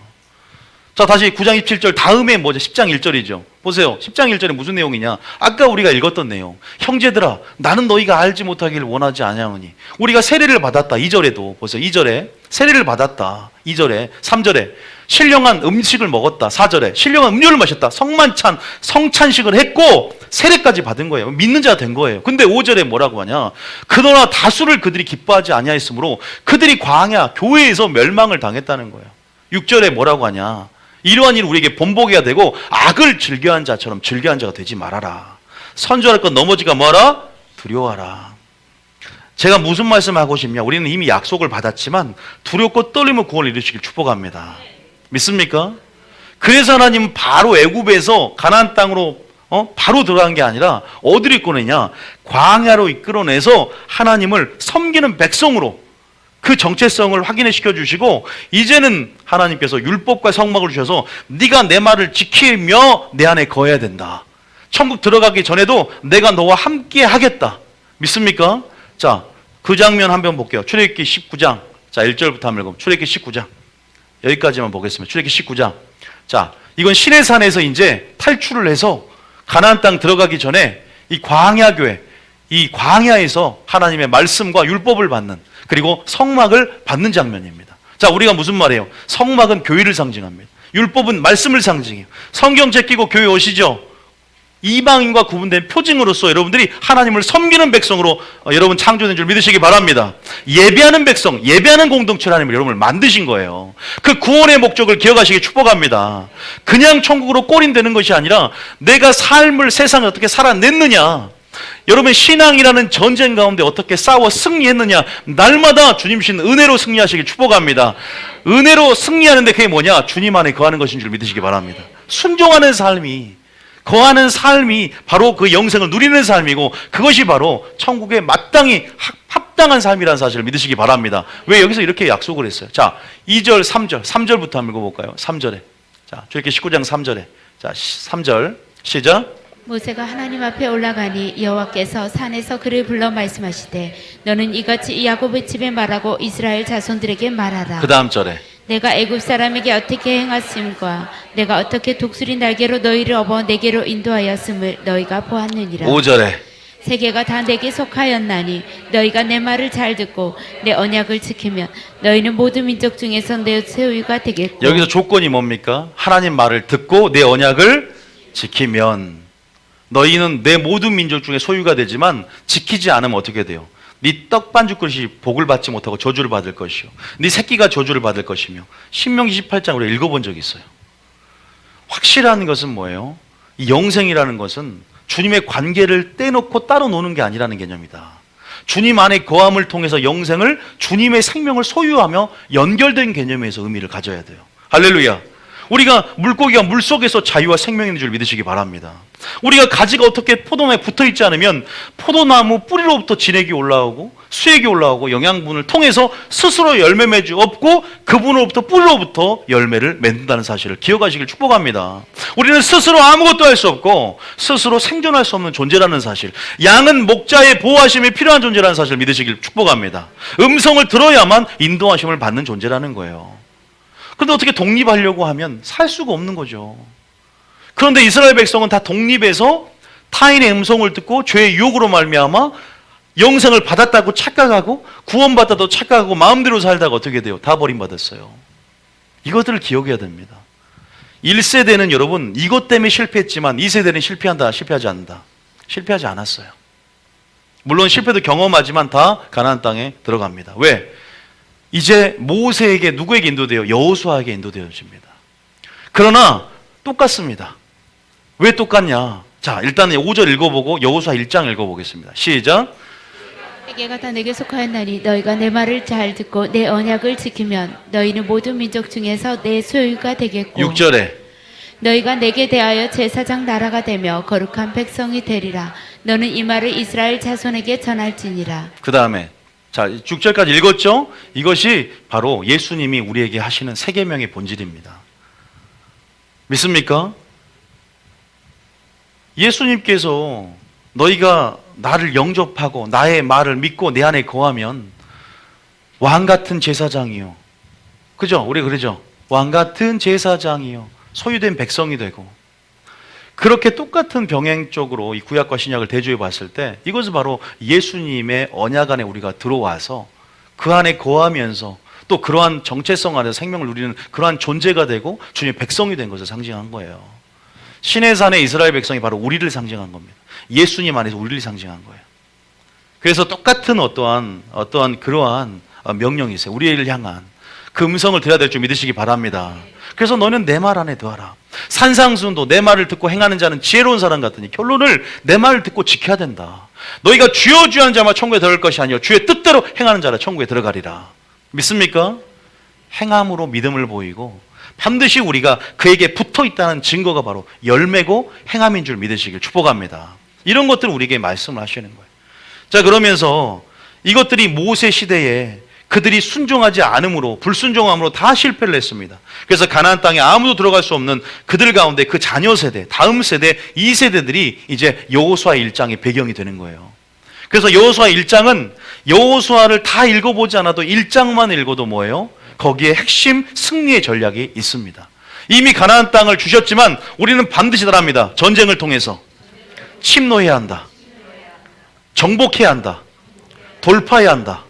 A: 자, 다시 9장 27절 다음에 뭐죠? 10장 1절이죠. 보세요. 10장 1절에 무슨 내용이냐? 아까 우리가 읽었던 내용. 형제들아, 나는 너희가 알지 못하기를 원하지 아니하노니. 우리가 세례를 받았다. 2절에도 보세요. 2절에 세례를 받았다. 2절에 3절에 신령한 음식을 먹었다. 4절에 신령한 음료를 마셨다. 성찬식을 했고 세례까지 받은 거예요. 믿는 자가 된 거예요. 근데 5절에 뭐라고 하냐? 그러나 다수를 그들이 기뻐하지 아니하였으므로 그들이 광야 교회에서 멸망을 당했다는 거예요. 6절에 뭐라고 하냐? 이러한 일은 우리에게 본보기가 되고 악을 즐겨한 자처럼 즐겨한 자가 되지 말아라. 선조할 것 넘어지가 뭐라? 두려워하라. 제가 무슨 말씀을 하고 싶냐? 우리는 이미 약속을 받았지만 두렵고 떨리며 구원을 이루시길 축복합니다. 믿습니까? 그래서 하나님은 바로 애굽에서 가나안 땅으로 바로 들어간 게 아니라 어디로 이끌어내냐? 광야로 이끌어내서 하나님을 섬기는 백성으로 그 정체성을 확인해 시켜주시고 이제는 하나님께서 율법과 성막을 주셔서 네가 내 말을 지키며 내 안에 거해야 된다. 천국 들어가기 전에도 내가 너와 함께 하겠다. 믿습니까? 자, 그 장면 한번 볼게요. 출애굽기 19장. 자, 1절부터 한번 읽어보면 출애굽기 19장. 여기까지만 보겠습니다. 출애굽기 19장. 자, 이건 시내산에서 이제 탈출을 해서 가나안 땅 들어가기 전에 이 광야 교회, 이 광야에서 하나님의 말씀과 율법을 받는, 그리고 성막을 받는 장면입니다. 자, 우리가 무슨 말이에요? 성막은 교회를 상징합니다. 율법은 말씀을 상징해요. 성경책 끼고 교회 오시죠? 이방인과 구분된 표징으로서 여러분들이 하나님을 섬기는 백성으로 여러분 창조된 줄 믿으시기 바랍니다. 예배하는 백성, 예배하는 공동체를 하나님을 여러분을 만드신 거예요. 그 구원의 목적을 기억하시기 축복합니다. 그냥 천국으로 꼬린되는 것이 아니라 내가 삶을 세상에 어떻게 살아냈느냐, 여러분 신앙이라는 전쟁 가운데 어떻게 싸워 승리했느냐, 날마다 주님 신 은혜로 승리하시길 축복합니다. 은혜로 승리하는데 그게 뭐냐? 주님 안에 거하는 것인 줄 믿으시기 바랍니다. 순종하는 삶이, 거하는 삶이 바로 그 영생을 누리는 삶이고 그것이 바로 천국에 마땅히 합당한 삶이라는 사실을 믿으시기 바랍니다. 왜 여기서 이렇게 약속을 했어요? 자, 2절, 3절, 3절부터 한번 읽어볼까요? 3절에. 자, 출애굽기 19장 3절에. 자, 3절 시작.
B: 모세가 하나님 앞에 올라가니 여호와께서 산에서 그를 불러 말씀하시되 너는 이같이 야곱의 집에 말하고 이스라엘 자손들에게 말하라.
A: 그 다음 절에
B: 내가 애굽 사람에게 어떻게 행하심과 내가 어떻게 독수리 날개로 너희를 업어 내게로 인도하였음을 너희가 보았느니라.
A: 5절에
B: 세계가 다 내게 속하였나니 너희가 내 말을 잘 듣고 내 언약을 지키면 너희는 모든 민족 중에서 내 소유가 되겠고.
A: 여기서 조건이 뭡니까? 하나님 말을 듣고 내 언약을 지키면 너희는 내 모든 민족 중에 소유가 되지만 지키지 않으면 어떻게 돼요? 네 떡반죽 그릇이 복을 받지 못하고 저주를 받을 것이요, 네 새끼가 저주를 받을 것이며. 신명기 28장 우리가 읽어본 적이 있어요. 확실한 것은 뭐예요? 이 영생이라는 것은 주님의 관계를 떼놓고 따로 노는 게 아니라는 개념이다. 주님 안에 거함을 통해서 영생을, 주님의 생명을 소유하며 연결된 개념에서 의미를 가져야 돼요. 할렐루야. 우리가 물고기가 물속에서 자유와 생명이 있는 줄 믿으시기 바랍니다. 우리가 가지가 어떻게 포도나무에 붙어있지 않으면 포도나무 뿌리로부터 진액이 올라오고 수액이 올라오고 영양분을 통해서 스스로 열매 맺지 없고 그분으로부터 뿌리로부터 열매를 맺는다는 사실을 기억하시길 축복합니다. 우리는 스스로 아무것도 할 수 없고 스스로 생존할 수 없는 존재라는 사실, 양은 목자의 보호하심이 필요한 존재라는 사실을 믿으시길 축복합니다. 음성을 들어야만 인도하심을 받는 존재라는 거예요. 그런데 어떻게 독립하려고 하면 살 수가 없는 거죠. 그런데 이스라엘 백성은 다 독립해서 타인의 음성을 듣고 죄의 유혹으로 말미암아 영생을 받았다고 착각하고 구원받았다고 착각하고 마음대로 살다가 어떻게 돼요? 다 버림받았어요. 이것들을 기억해야 됩니다. 1세대는 여러분 이것 때문에 실패했지만 2세대는 실패한다, 실패하지 않는다. 실패하지 않았어요. 물론 실패도 경험하지만 다 가나안 땅에 들어갑니다. 왜? 이제 모세에게 누구에게 인도돼요? 여호수아에게 인도되어집니다. 그러나 똑같습니다. 왜 똑같냐? 자, 일단 5절 읽어보고 여호수아 1장 읽어보겠습니다. 시작.
B: 세계가 다 내게 속하였나니 너희가 내 말을 잘 듣고 내 언약을 지키면 너희는 모든 민족 중에서 내 소유가 되겠고.
A: 6절에
B: 너희가 내게 대하여 제사장 나라가 되며 거룩한 백성이 되리라. 너는 이 말을 이스라엘 자손에게 전할지니라.
A: 그 다음에 자, 6절까지 읽었죠? 이것이 바로 예수님이 우리에게 하시는 세 계명의 본질입니다. 믿습니까? 예수님께서 너희가 나를 영접하고 나의 말을 믿고 내 안에 거하면 왕 같은 제사장이요. 그죠? 우리 그러죠? 왕 같은 제사장이요 소유된 백성이 되고, 그렇게 똑같은 병행적으로 이 구약과 신약을 대조해 봤을 때 이것은 바로 예수님의 언약 안에 우리가 들어와서 그 안에 거하면서 또 그러한 정체성 안에서 생명을 누리는 그러한 존재가 되고 주님의 백성이 된 것을 상징한 거예요. 신의 산의 이스라엘 백성이 바로 우리를 상징한 겁니다. 예수님 안에서 우리를 상징한 거예요. 그래서 똑같은 어떠한 그러한 명령이 있어요. 우리를 향한 그 음성을 들어야 될 줄 믿으시기 바랍니다. 그래서 너는 내 말 안에 들어라. 산상수훈도 내 말을 듣고 행하는 자는 지혜로운 사람 같으니, 결론을 내 말을 듣고 지켜야 된다. 너희가 주여 주여 한 자만 천국에 들어갈 것이 아니요 주의 뜻대로 행하는 자라 천국에 들어가리라. 믿습니까? 행함으로 믿음을 보이고 반드시 우리가 그에게 붙어 있다는 증거가 바로 열매고 행함인 줄 믿으시길 축복합니다. 이런 것들을 우리에게 말씀을 하시는 거예요. 자, 그러면서 이것들이 모세 시대에 그들이 순종하지 않음으로, 불순종함으로 다 실패를 했습니다. 그래서 가나안 땅에 아무도 들어갈 수 없는 그들 가운데 그 자녀 세대, 다음 세대, 2세대들이 이제 여호수아 1장의 배경이 되는 거예요. 그래서 여호수아 1장은 여호수아를 다 읽어보지 않아도 1장만 읽어도 뭐예요? 거기에 핵심 승리의 전략이 있습니다. 이미 가나안 땅을 주셨지만 우리는 반드시 달합니다. 전쟁을 통해서 침노해야 한다. 정복해야 한다. 돌파해야 한다.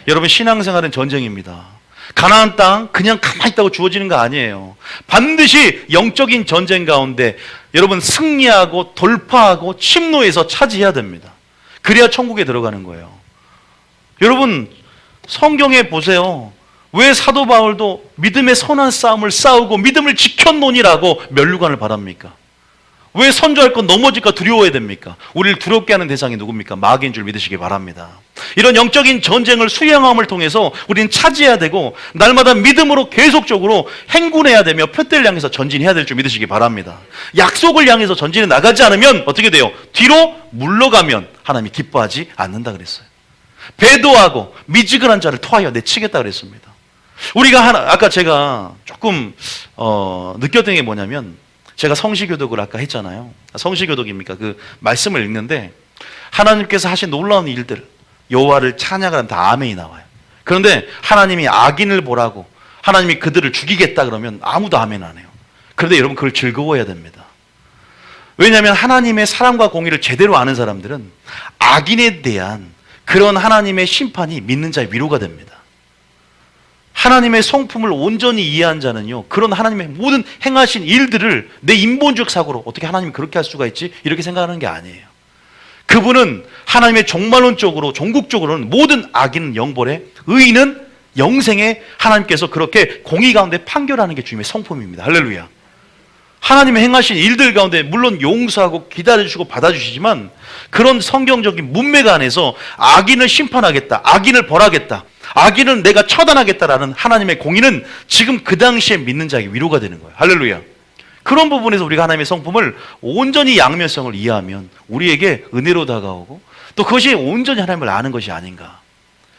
A: 여러분, 신앙생활은 전쟁입니다. 가나안 땅 그냥 가만히 있다고 주어지는 거 아니에요. 반드시 영적인 전쟁 가운데 여러분 승리하고 돌파하고 침노해서 차지해야 됩니다. 그래야 천국에 들어가는 거예요. 여러분, 성경에 보세요. 왜 사도 바울도 믿음의 선한 싸움을 싸우고 믿음을 지켰노니라고 면류관을 받습니까? 왜 선조할 건 넘어질까 두려워해야 됩니까? 우리를 두렵게 하는 대상이 누굽니까? 마귀인 줄 믿으시기 바랍니다. 이런 영적인 전쟁을 수행함을 통해서 우리는 차지해야 되고 날마다 믿음으로 계속적으로 행군해야 되며 표대를 향해서 전진해야 될 줄 믿으시기 바랍니다. 약속을 향해서 전진해 나가지 않으면 어떻게 돼요? 뒤로 물러가면 하나님이 기뻐하지 않는다 그랬어요. 배도하고 미지근한 자를 토하여 내치겠다 그랬습니다. 우리가 아까 제가 조금 느꼈던 게 뭐냐면, 제가 성시교독을 아까 했잖아요. 성시교독입니까? 그 말씀을 읽는데 하나님께서 하신 놀라운 일들, 여호와를 찬양하는 다 아멘이 나와요. 그런데 하나님이 악인을 보라고 하나님이 그들을 죽이겠다 그러면 아무도 아멘 안 해요. 그런데 여러분, 그걸 즐거워해야 됩니다. 왜냐하면 하나님의 사랑과 공의를 제대로 아는 사람들은 악인에 대한 그런 하나님의 심판이 믿는 자의 위로가 됩니다. 하나님의 성품을 온전히 이해한 자는요, 그런 하나님의 모든 행하신 일들을 내 인본주의 사고로 어떻게 하나님이 그렇게 할 수가 있지? 이렇게 생각하는 게 아니에요. 그분은 하나님의 종말론적으로, 종국적으로는 모든 악인은 영벌에, 의인은 영생에 하나님께서 그렇게 공의 가운데 판결하는 게 주님의 성품입니다. 할렐루야. 하나님의 행하신 일들 가운데 물론 용서하고 기다려주시고 받아주시지만 그런 성경적인 문맥 안에서 악인을 심판하겠다, 악인을 벌하겠다, 악인은 내가 처단하겠다라는 하나님의 공의는 지금 그 당시에 믿는 자에게 위로가 되는 거예요. 할렐루야. 그런 부분에서 우리가 하나님의 성품을 온전히 양면성을 이해하면 우리에게 은혜로 다가오고 또 그것이 온전히 하나님을 아는 것이 아닌가.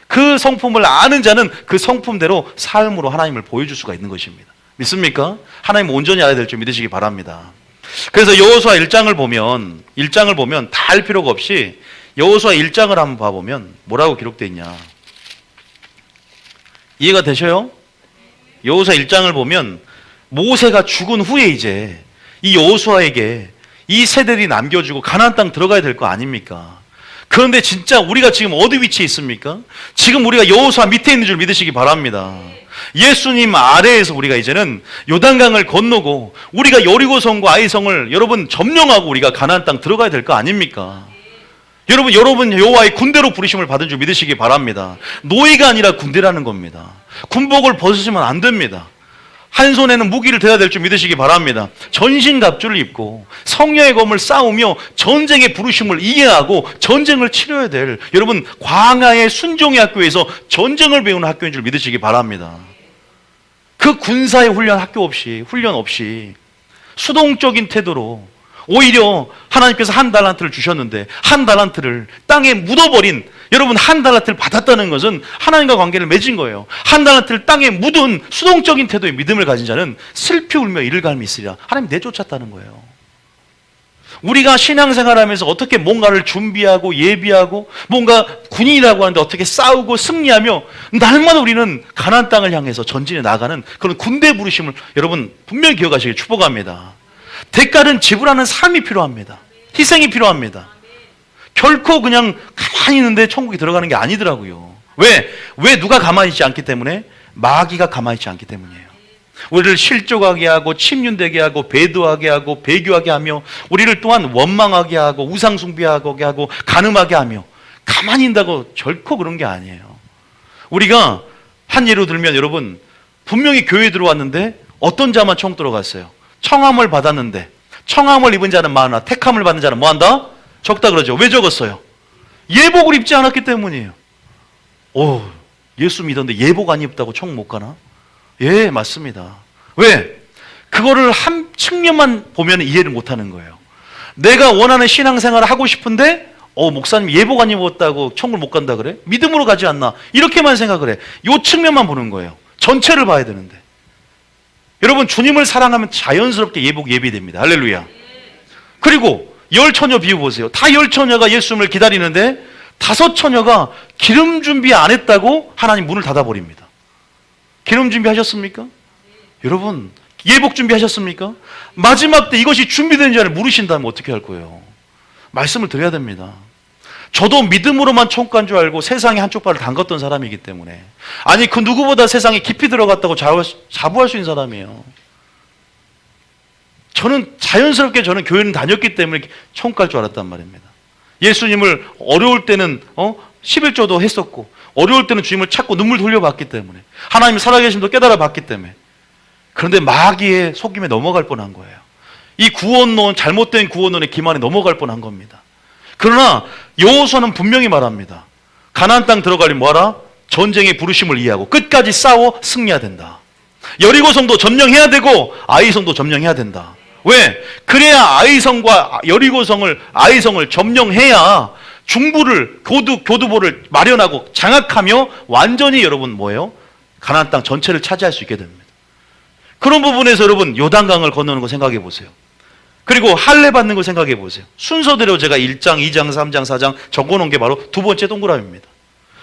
A: 그 성품을 아는 자는 그 성품대로 삶으로 하나님을 보여줄 수가 있는 것입니다. 믿습니까? 하나님 온전히 알아야 될 줄 믿으시기 바랍니다. 그래서 여호수아 1장을 보면 다 할 필요가 없이 여호수아 1장을 한번 봐보면 뭐라고 기록되어 있냐. 이해가 되셔요? 여호수아 1장을 보면 모세가 죽은 후에 이제 이 여호수아에게 이 세대들이 남겨주고 가나안 땅 들어가야 될 거 아닙니까? 그런데 진짜 우리가 지금 어디 위치에 있습니까? 지금 우리가 여호수아 밑에 있는 줄 믿으시기 바랍니다. 예수님 아래에서 우리가 이제는 요단강을 건너고 우리가 여리고성과 아이성을 여러분 점령하고 우리가 가나안 땅 들어가야 될 거 아닙니까? 여러분 여호와의 군대로 부르심을 받은 줄 믿으시기 바랍니다. 노예가 아니라 군대라는 겁니다. 군복을 벗으시면 안 됩니다. 한 손에는 무기를 들어야 될 줄 믿으시기 바랍니다. 전신갑주를 입고 성령의 검을 싸우며 전쟁의 부르심을 이해하고 전쟁을 치러야 될 여러분 광야의 순종의 학교에서 전쟁을 배우는 학교인 줄 믿으시기 바랍니다. 그 군사의 훈련 없이 수동적인 태도로 오히려 하나님께서 한 달란트를 주셨는데 한 달란트를 땅에 묻어버린 여러분 한 달란트를 받았다는 것은 하나님과 관계를 맺은 거예요. 한 달란트를 땅에 묻은 수동적인 태도의 믿음을 가진 자는 슬피 울며 이를 갈미 있으리라. 하나님 내쫓았다는 거예요. 우리가 신앙생활하면서 어떻게 뭔가를 준비하고 예비하고 뭔가 군인이라고 하는데 어떻게 싸우고 승리하며 날마다 우리는 가나안 땅을 향해서 전진해 나가는 그런 군대 부르심을 여러분 분명히 기억하시길 축복합니다. 대가는 지불하는 삶이 필요합니다. 희생이 필요합니다. 결코 그냥 가만히 있는데 천국에 들어가는 게 아니더라고요. 왜 누가 가만히 있지 않기 때문에? 마귀가 가만히 있지 않기 때문이에요. 우리를 실족하게 하고 침륜되게 하고 배도하게 하고 배교하게 하며 우리를 또한 원망하게 하고 우상숭배하게 하고 간음하게 하며 가만히 있다고 결코 그런 게 아니에요. 우리가 한 예로 들면 여러분 분명히 교회에 들어왔는데 어떤 자만 총 들어갔어요. 청함을 받았는데 청함을 입은 자는 많으나 택함을 받는 자는 뭐한다? 적다 그러죠. 왜 적었어요? 예복을 입지 않았기 때문이에요. 오, 예수 믿었는데 예복 안 입다고 총 못 가나? 예, 맞습니다. 왜? 그거를 한 측면만 보면 이해를 못하는 거예요. 내가 원하는 신앙생활을 하고 싶은데 목사님 예복 안 입었다고 천국을 못 간다 그래? 믿음으로 가지 않나? 이렇게만 생각을 해. 요 측면만 보는 거예요. 전체를 봐야 되는데. 여러분 주님을 사랑하면 자연스럽게 예복 예비됩니다. 할렐루야. 그리고 열 처녀 비유 보세요. 다 열 처녀가 예수님을 기다리는데 5 처녀가 기름 준비 안 했다고 하나님 문을 닫아버립니다. 기름 준비하셨습니까? 여러분 예복 준비하셨습니까? 마지막 때 이것이 준비된 자를 물으신다면 어떻게 할 거예요? 말씀을 드려야 됩니다. 저도 믿음으로만 천국 간 줄 알고 세상에 한쪽 발을 담갔던 사람이기 때문에 아니 그 누구보다 세상에 깊이 들어갔다고 자부할 수 있는 사람이에요. 저는 자연스럽게 저는 교회는 다녔기 때문에 천국 갈 줄 알았단 말입니다. 예수님을 어려울 때는 11조도 했었고 어려울 때는 주님을 찾고 눈물 돌려봤기 때문에 하나님이 살아계심도 깨달아 봤기 때문에 그런데 마귀의 속임에 넘어갈 뻔한 거예요. 이 구원론 잘못된 구원론의 기만에 넘어갈 뻔한 겁니다. 그러나 여호수아는 분명히 말합니다. 가나안 땅 들어가려면 뭐하라? 전쟁의 부르심을 이해하고 끝까지 싸워 승리해야 된다. 여리고성도 점령해야 되고 아이성도 점령해야 된다. 왜? 그래야 아이성과 아이성을 점령해야 중부를 교두보를 마련하고 장악하며 완전히 여러분 뭐예요? 가나안 땅 전체를 차지할 수 있게 됩니다. 그런 부분에서 여러분 요단강을 건너는 거 생각해 보세요. 그리고 할례 받는 거 생각해 보세요. 순서대로 제가 1장, 2장, 3장, 4장 적어놓은 게 바로 2번째 동그라미입니다.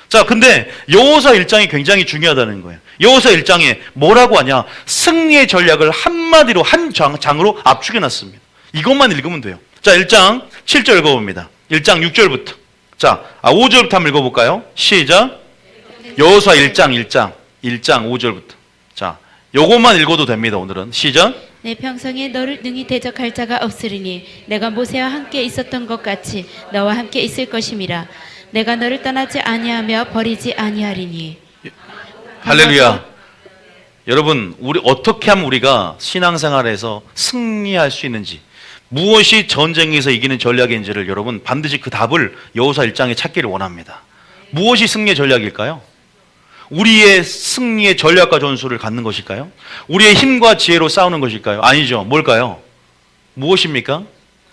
A: 자, 근데 여호수아 1장이 굉장히 중요하다는 거예요. 여호수아 1장에 뭐라고 하냐? 승리의 전략을 한마디로 한 장으로 압축해놨습니다. 이것만 읽으면 돼요. 자, 1장 7절 읽어봅니다. 1장 6절부터. 자, 5절부터 한번 읽어볼까요? 시작. 여호수아 1장 5절부터. 자, 요것만 읽어도 됩니다. 오늘은 시작.
B: 내 평생에 너를 능히 대적할 자가 없으리니 내가 모세와 함께 있었던 것 같이 너와 함께 있을 것임이라. 내가 너를 떠나지 아니하며 버리지 아니하리니.
A: 할렐루야. 여러분 우리 어떻게 하면 우리가 신앙생활에서 승리할 수 있는지 무엇이 전쟁에서 이기는 전략인지를 여러분 반드시 그 답을 여호수아 1장에 찾기를 원합니다. 무엇이 승리의 전략일까요? 우리의 승리의 전략과 전술을 갖는 것일까요? 우리의 힘과 지혜로 싸우는 것일까요? 아니죠. 뭘까요? 무엇입니까?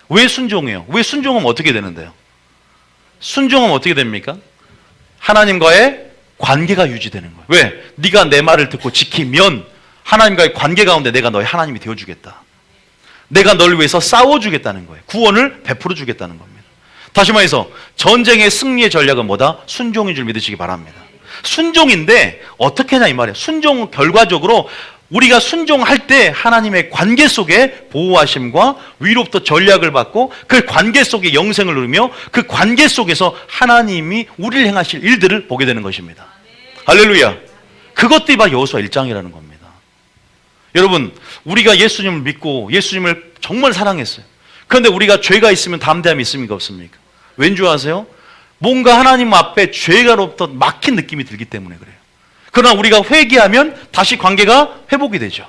A: 왜 순종해요? 왜 순종하면 어떻게 되는데요? 순종하면 어떻게 됩니까? 하나님과의 관계가 유지되는 거예요. 왜? 네가 내 말을 듣고 지키면 하나님과의 관계 가운데 내가 너의 하나님이 되어주겠다. 내가 널 위해서 싸워주겠다는 거예요. 구원을 베풀어 주겠다는 겁니다. 다시 말해서 전쟁의 승리의 전략은 뭐다? 순종인 줄 믿으시기 바랍니다. 순종인데 어떻게 하냐 이 말이에요. 순종은 결과적으로 우리가 순종할 때 하나님의 관계 속에 보호하심과 위로부터 전략을 받고 그 관계 속에 영생을 누리며 그 관계 속에서 하나님이 우리를 행하실 일들을 보게 되는 것입니다. 할렐루야. 그것들이 바로 여호수아 1장이라는 겁니다. 여러분 우리가 예수님을 믿고 예수님을 정말 사랑했어요. 그런데 우리가 죄가 있으면 담대함이 있습니까 없습니까? 왠 줄 아세요? 뭔가 하나님 앞에 죄가로부터 막힌 느낌이 들기 때문에 그래요. 그러나 우리가 회개하면 다시 관계가 회복이 되죠.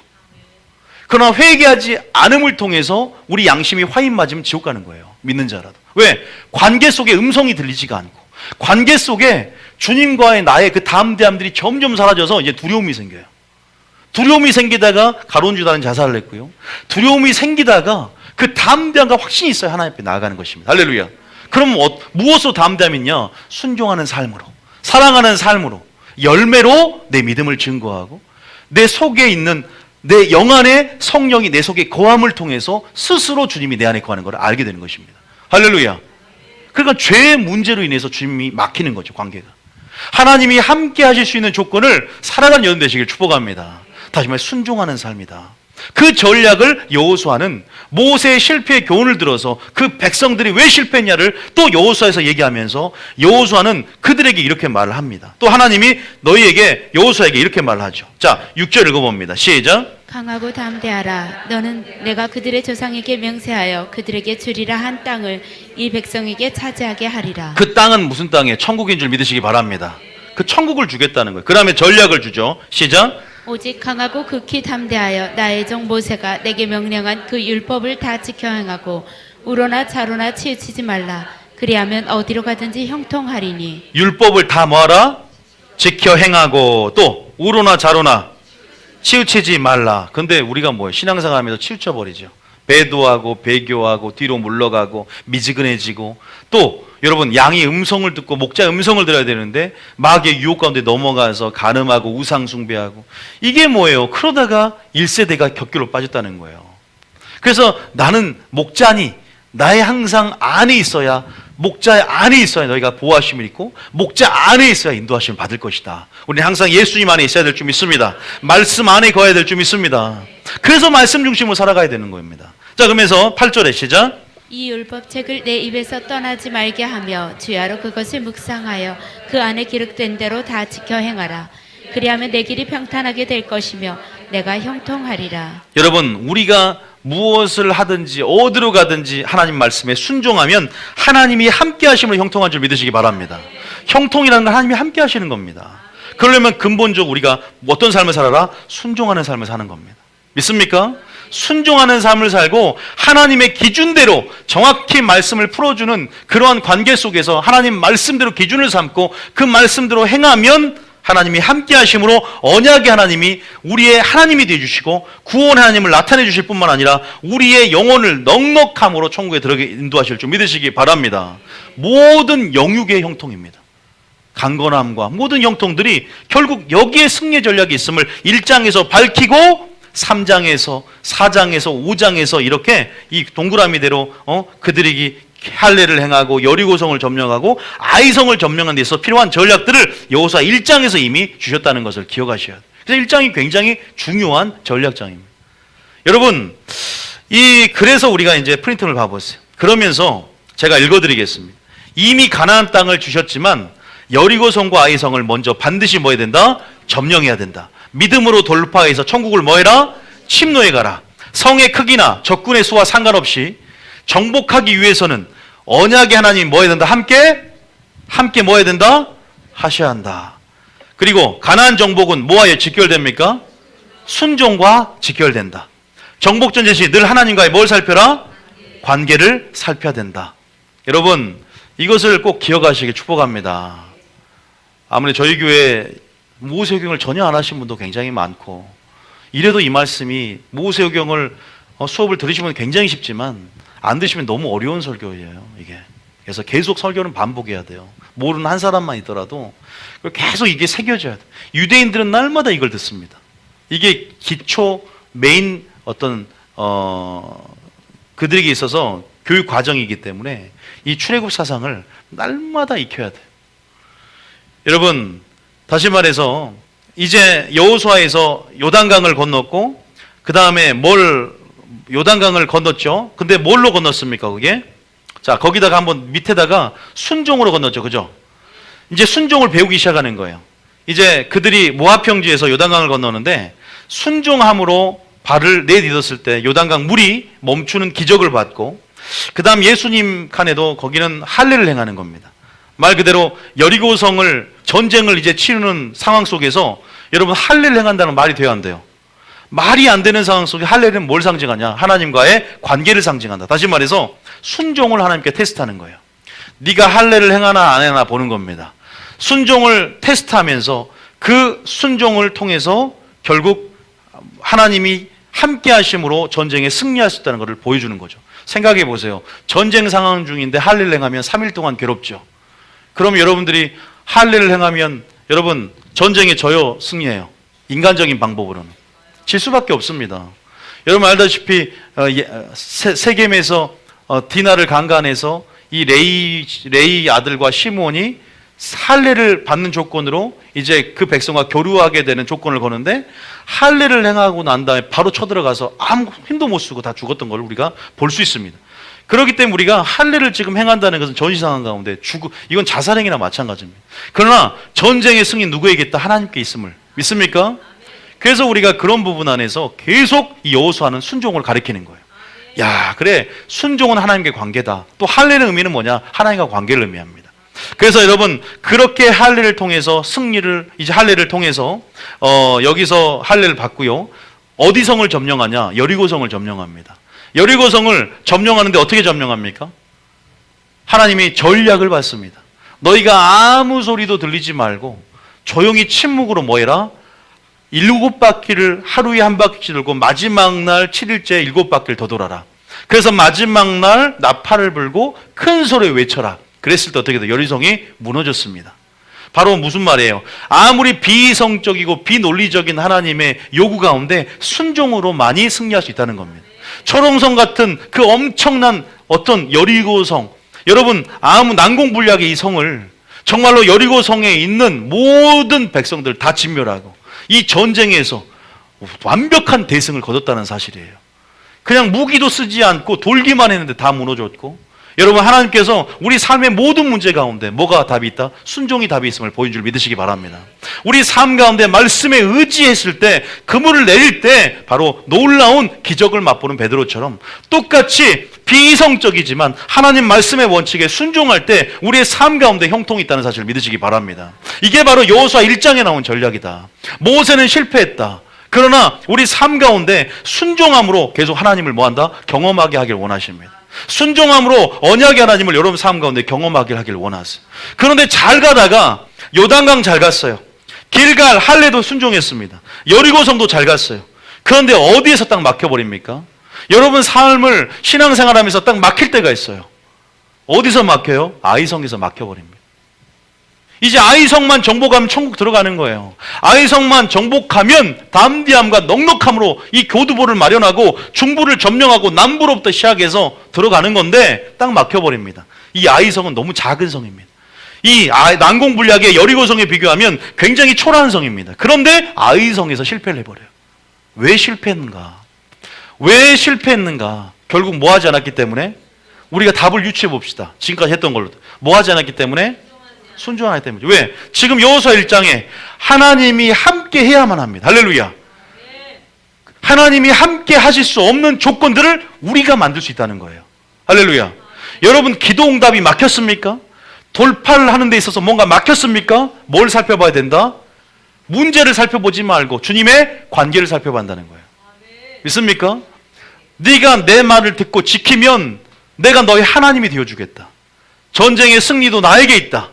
A: 그러나 회개하지 않음을 통해서 우리 양심이 화인 맞으면 지옥 가는 거예요. 믿는 자라도. 왜? 관계 속에 음성이 들리지가 않고 관계 속에 주님과의 나의 그 담대함들이 점점 사라져서 이제 두려움이 생겨요. 두려움이 생기다가 가룟 유다는 자살을 했고요. 두려움이 생기다가 그 담대함과 확신이 있어야 하나님 앞에 나아가는 것입니다. 할렐루야. 그럼 무엇으로 담대함이 있냐? 순종하는 삶으로, 사랑하는 삶으로, 열매로 내 믿음을 증거하고 내 속에 있는 내 영 안에 성령이 내 속에 거함을 통해서 스스로 주님이 내 안에 거하는 걸 알게 되는 것입니다. 할렐루야. 그러니까 죄의 문제로 인해서 주님이 막히는 거죠, 관계가. 하나님이 함께 하실 수 있는 조건을 살아가는 여러분 되시길 축복합니다. 다시 말해 순종하는 삶이다. 그 전략을 여호수아는 모세의 실패의 교훈을 들어서 그 백성들이 왜 실패했냐를 또 여호수아에서 얘기하면서 여호수아는 그들에게 이렇게 말을 합니다. 또 하나님이 너희에게 여호수아에게 이렇게 말을 하죠. 자, 6절 읽어봅니다. 시작.
B: 강하고 담대하라. 너는 내가 그들의 조상에게 명세하여 그들에게 주리라 한 땅을 이 백성에게 차지하게 하리라.
A: 그 땅은 무슨 땅이에요? 천국인 줄 믿으시기 바랍니다. 그 천국을 주겠다는 거예요. 그 다음에 전략을 주죠. 시작.
B: 오직 강하고 극히 담대하여 나의 종 모세가 내게 명령한 그 율법을 다 지켜 행하고 우로나 좌로나 치우치지 말라. 그리하면 어디로 가든지 형통하리니.
A: 율법을 다 뭐하라? 지켜 행하고 또 우로나 좌로나 치우치지 말라. 근데 우리가 뭐예요? 신앙생활하면서 치우쳐버리죠. 배도하고 배교하고 뒤로 물러가고 미지근해지고 또 여러분 양이 음성을 듣고 목자의 음성을 들어야 되는데 마귀의 유혹 가운데 넘어가서 간음하고 우상 숭배하고 이게 뭐예요? 그러다가 1세대가 격결로 빠졌다는 거예요. 그래서 나는 목자니 나의 항상 안에 있어야 목자의 안에 있어야 너희가 보호하심을 있고 목자 안에 있어야 인도하심을 받을 것이다. 우리는 항상 예수님 안에 있어야 될 줄 믿습니다. 말씀 안에 거해야 될 줄 믿습니다. 그래서 말씀 중심으로 살아가야 되는 겁니다. 자, 그러면서 8절에 시작.
B: 이 율법책을 내 입에서 떠나지 말게 하며 주야로 그것을 묵상하여 그 안에 기록된 대로 다 지켜 행하라. 그리하면 내 길이 평탄하게 될 것이며 내가 형통하리라.
A: 여러분, 우리가 무엇을 하든지 어디로 가든지 하나님 말씀에 순종하면 하나님이 함께 하심으로 형통한 줄 믿으시기 바랍니다. 형통이라는 건 하나님이 함께 하시는 겁니다. 그러려면 근본적으로 우리가 어떤 삶을 살아라? 순종하는 삶을 사는 겁니다. 믿습니까? 순종하는 삶을 살고 하나님의 기준대로 정확히 말씀을 풀어주는 그러한 관계 속에서 하나님 말씀대로 기준을 삼고 그 말씀대로 행하면 하나님이 함께 하심으로 언약의 하나님이 우리의 하나님이 되어주시고 구원 하나님을 나타내 주실 뿐만 아니라 우리의 영혼을 넉넉함으로 천국에 들어가게 인도하실 줄 믿으시기 바랍니다. 모든 영육의 형통입니다. 강건함과 모든 형통들이 결국 여기에 승리의 전략이 있음을 1장에서 밝히고 3장에서 4장에서 5장에서 이렇게 이 동그라미대로 그들이 할례를 행하고 여리고성을 점령하고 아이성을 점령하는 데 있어서 필요한 전략들을 여호수아 1장에서 이미 주셨다는 것을 기억하셔야 돼요. 그래서 1장이 굉장히 중요한 전략장입니다. 여러분, 그래서 우리가 이제 프린트를 봐보세요. 그러면서 제가 읽어드리겠습니다. 이미 가나안 땅을 주셨지만 여리고성과 아이성을 먼저 반드시 뭐 해야 된다? 점령해야 된다. 믿음으로 돌파해서 천국을 뭐 해라? 침노해 가라. 성의 크기나 적군의 수와 상관없이 정복하기 위해서는 언약의 하나님 뭐 해야 된다? 함께 뭐 해야 된다? 하셔야 한다. 그리고 가나안 정복은 뭐와 직결됩니까? 순종과 직결된다. 정복전쟁 시 늘 하나님과의 뭘 살펴라? 관계를 살펴야 된다. 여러분, 이것을 꼭 기억하시길 축복합니다. 아무리 저희 교회 모세오경을 전혀 안 하신 분도 굉장히 많고 이래도 이 말씀이 모세오경을 수업을 들으시면 굉장히 쉽지만 안 드시면 너무 어려운 설교예요, 이게. 그래서 계속 설교는 반복해야 돼요. 모르는 한 사람만 있더라도 계속 이게 새겨져야 돼요. 유대인들은 날마다 이걸 듣습니다. 이게 기초 메인 어떤 그들에게 있어서 교육 과정이기 때문에 이 출애굽 사상을 날마다 익혀야 돼요. 여러분, 다시 말해서 이제 여호수아에서 요단강을 건넜고 그 다음에 요단강을 건넜죠. 근데 뭘로 건넜습니까, 그게? 자, 거기다가 한번 밑에다가 순종으로 건넜죠, 그죠? 이제 순종을 배우기 시작하는 거예요. 이제 그들이 모압 평지에서 요단강을 건너는데 순종함으로 발을 내딛었을 때 요단강 물이 멈추는 기적을 받고 그 다음 예수님 칸에도 거기는 할례를 행하는 겁니다. 말 그대로 여리고성을 전쟁을 이제 치르는 상황 속에서 여러분 할례를 행한다는 말이 돼야 안 돼요. 말이 안 되는 상황 속에 할례는 뭘 상징하냐? 하나님과의 관계를 상징한다. 다시 말해서 순종을 하나님께 테스트하는 거예요. 네가 할례를 행하나 안 행하나 보는 겁니다. 순종을 테스트하면서 그 순종을 통해서 결국 하나님이 함께 하심으로 전쟁에 승리할 수 있다는 것을 보여주는 거죠. 생각해 보세요. 전쟁 상황 중인데 할례를 행하면 3일 동안 괴롭죠. 그럼 여러분들이 할례를 행하면 여러분 전쟁에 져요, 승리해요? 인간적인 방법으로는 질 수밖에 없습니다. 여러분 알다시피 세겜에서 디나를 강간해서 이 레이 아들과 시몬이 할례를 받는 조건으로 이제 그 백성과 교류하게 되는 조건을 거는데, 할례를 행하고 난 다음에 바로 쳐들어가서 아무 힘도 못 쓰고 다 죽었던 걸 우리가 볼 수 있습니다. 그렇기 때문에 우리가 할례를 지금 행한다는 것은 전시상황 가운데 이건 자살행위나 마찬가지입니다. 그러나 전쟁의 승리 누구에게 있다? 하나님께 있음을 믿습니까? 그래서 우리가 그런 부분 안에서 계속 이 여호수아는 순종을 가리키는 거예요. 야, 그래, 순종은 하나님께 관계다. 또 할례의 의미는 뭐냐? 하나님과 관계를 의미합니다. 그래서 여러분, 그렇게 할례를 통해서 이제 할례를 통해서 여기서 할례를 받고요. 어디 성을 점령하냐? 여리고 성을 점령합니다. 여리고 성을 점령하는데 어떻게 점령합니까? 하나님이 전략을 받습니다. 너희가 아무 소리도 들리지 말고 조용히 침묵으로 뭐 해라? 7바퀴를 하루에 한 바퀴씩 돌고 마지막 날 7일째 7바퀴를 더 돌아라. 그래서 마지막 날 나팔을 불고 큰 소리에 외쳐라. 그랬을 때 어떻게 돼요? 여리성이 무너졌습니다. 바로 무슨 말이에요? 아무리 비이성적이고 비논리적인 하나님의 요구 가운데 순종으로 많이 승리할 수 있다는 겁니다. 초롱성 같은 그 엄청난 어떤 여리고성, 여러분 아무 난공불락의 이 성을 정말로 여리고성에 있는 모든 백성들 다 진멸하고 이 전쟁에서 완벽한 대승을 거뒀다는 사실이에요. 그냥 무기도 쓰지 않고 돌기만 했는데 다 무너졌고, 여러분 하나님께서 우리 삶의 모든 문제 가운데 뭐가 답이 있다? 순종이 답이 있음을 보인 줄 믿으시기 바랍니다. 우리 삶 가운데 말씀에 의지했을 때, 그물을 내릴 때 바로 놀라운 기적을 맛보는 베드로처럼 똑같이 비이성적이지만 하나님 말씀의 원칙에 순종할 때 우리의 삶 가운데 형통이 있다는 사실을 믿으시기 바랍니다. 이게 바로 여호수아 1장에 나온 전략이다. 모세는 실패했다. 그러나 우리 삶 가운데 순종함으로 계속 하나님을 뭐한다? 경험하게 하길 원하십니다. 순종함으로 언약의 하나님을 여러분 삶 가운데 경험하게 하길 원하세요. 그런데 잘 가다가 요단강 잘 갔어요. 길갈 할례도 순종했습니다. 여리고성도 잘 갔어요. 그런데 어디에서 딱 막혀버립니까? 여러분 삶을 신앙생활하면서 딱 막힐 때가 있어요. 어디서 막혀요? 아이성에서 막혀버립니다. 이제 아이성만 정복하면 천국 들어가는 거예요. 아이성만 정복하면 담대함과 넉넉함으로 이 교두보를 마련하고 중부를 점령하고 남부로부터 시작해서 들어가는 건데 딱 막혀버립니다. 이 아이성은 너무 작은 성입니다. 이 난공불락의 여리고성에 비교하면 굉장히 초라한 성입니다. 그런데 아이성에서 실패를 해버려요. 왜 실패했는가? 왜 실패했는가? 결국 뭐 하지 않았기 때문에? 우리가 답을 유추해 봅시다. 지금까지 했던 걸로. 뭐 하지 않았기 때문에? 순종하기 때문에. 왜? 지금 여호수아 1장에 하나님이 함께 해야만 합니다. 할렐루야. 하나님이 함께 하실 수 없는 조건들을 우리가 만들 수 있다는 거예요. 할렐루야. 여러분 기도 응답이 막혔습니까? 돌파를 하는 데 있어서 뭔가 막혔습니까? 뭘 살펴봐야 된다? 문제를 살펴보지 말고 주님의 관계를 살펴봐야 한다는 거예요. 믿습니까? 네가 내 말을 듣고 지키면 내가 너의 하나님이 되어주겠다. 전쟁의 승리도 나에게 있다.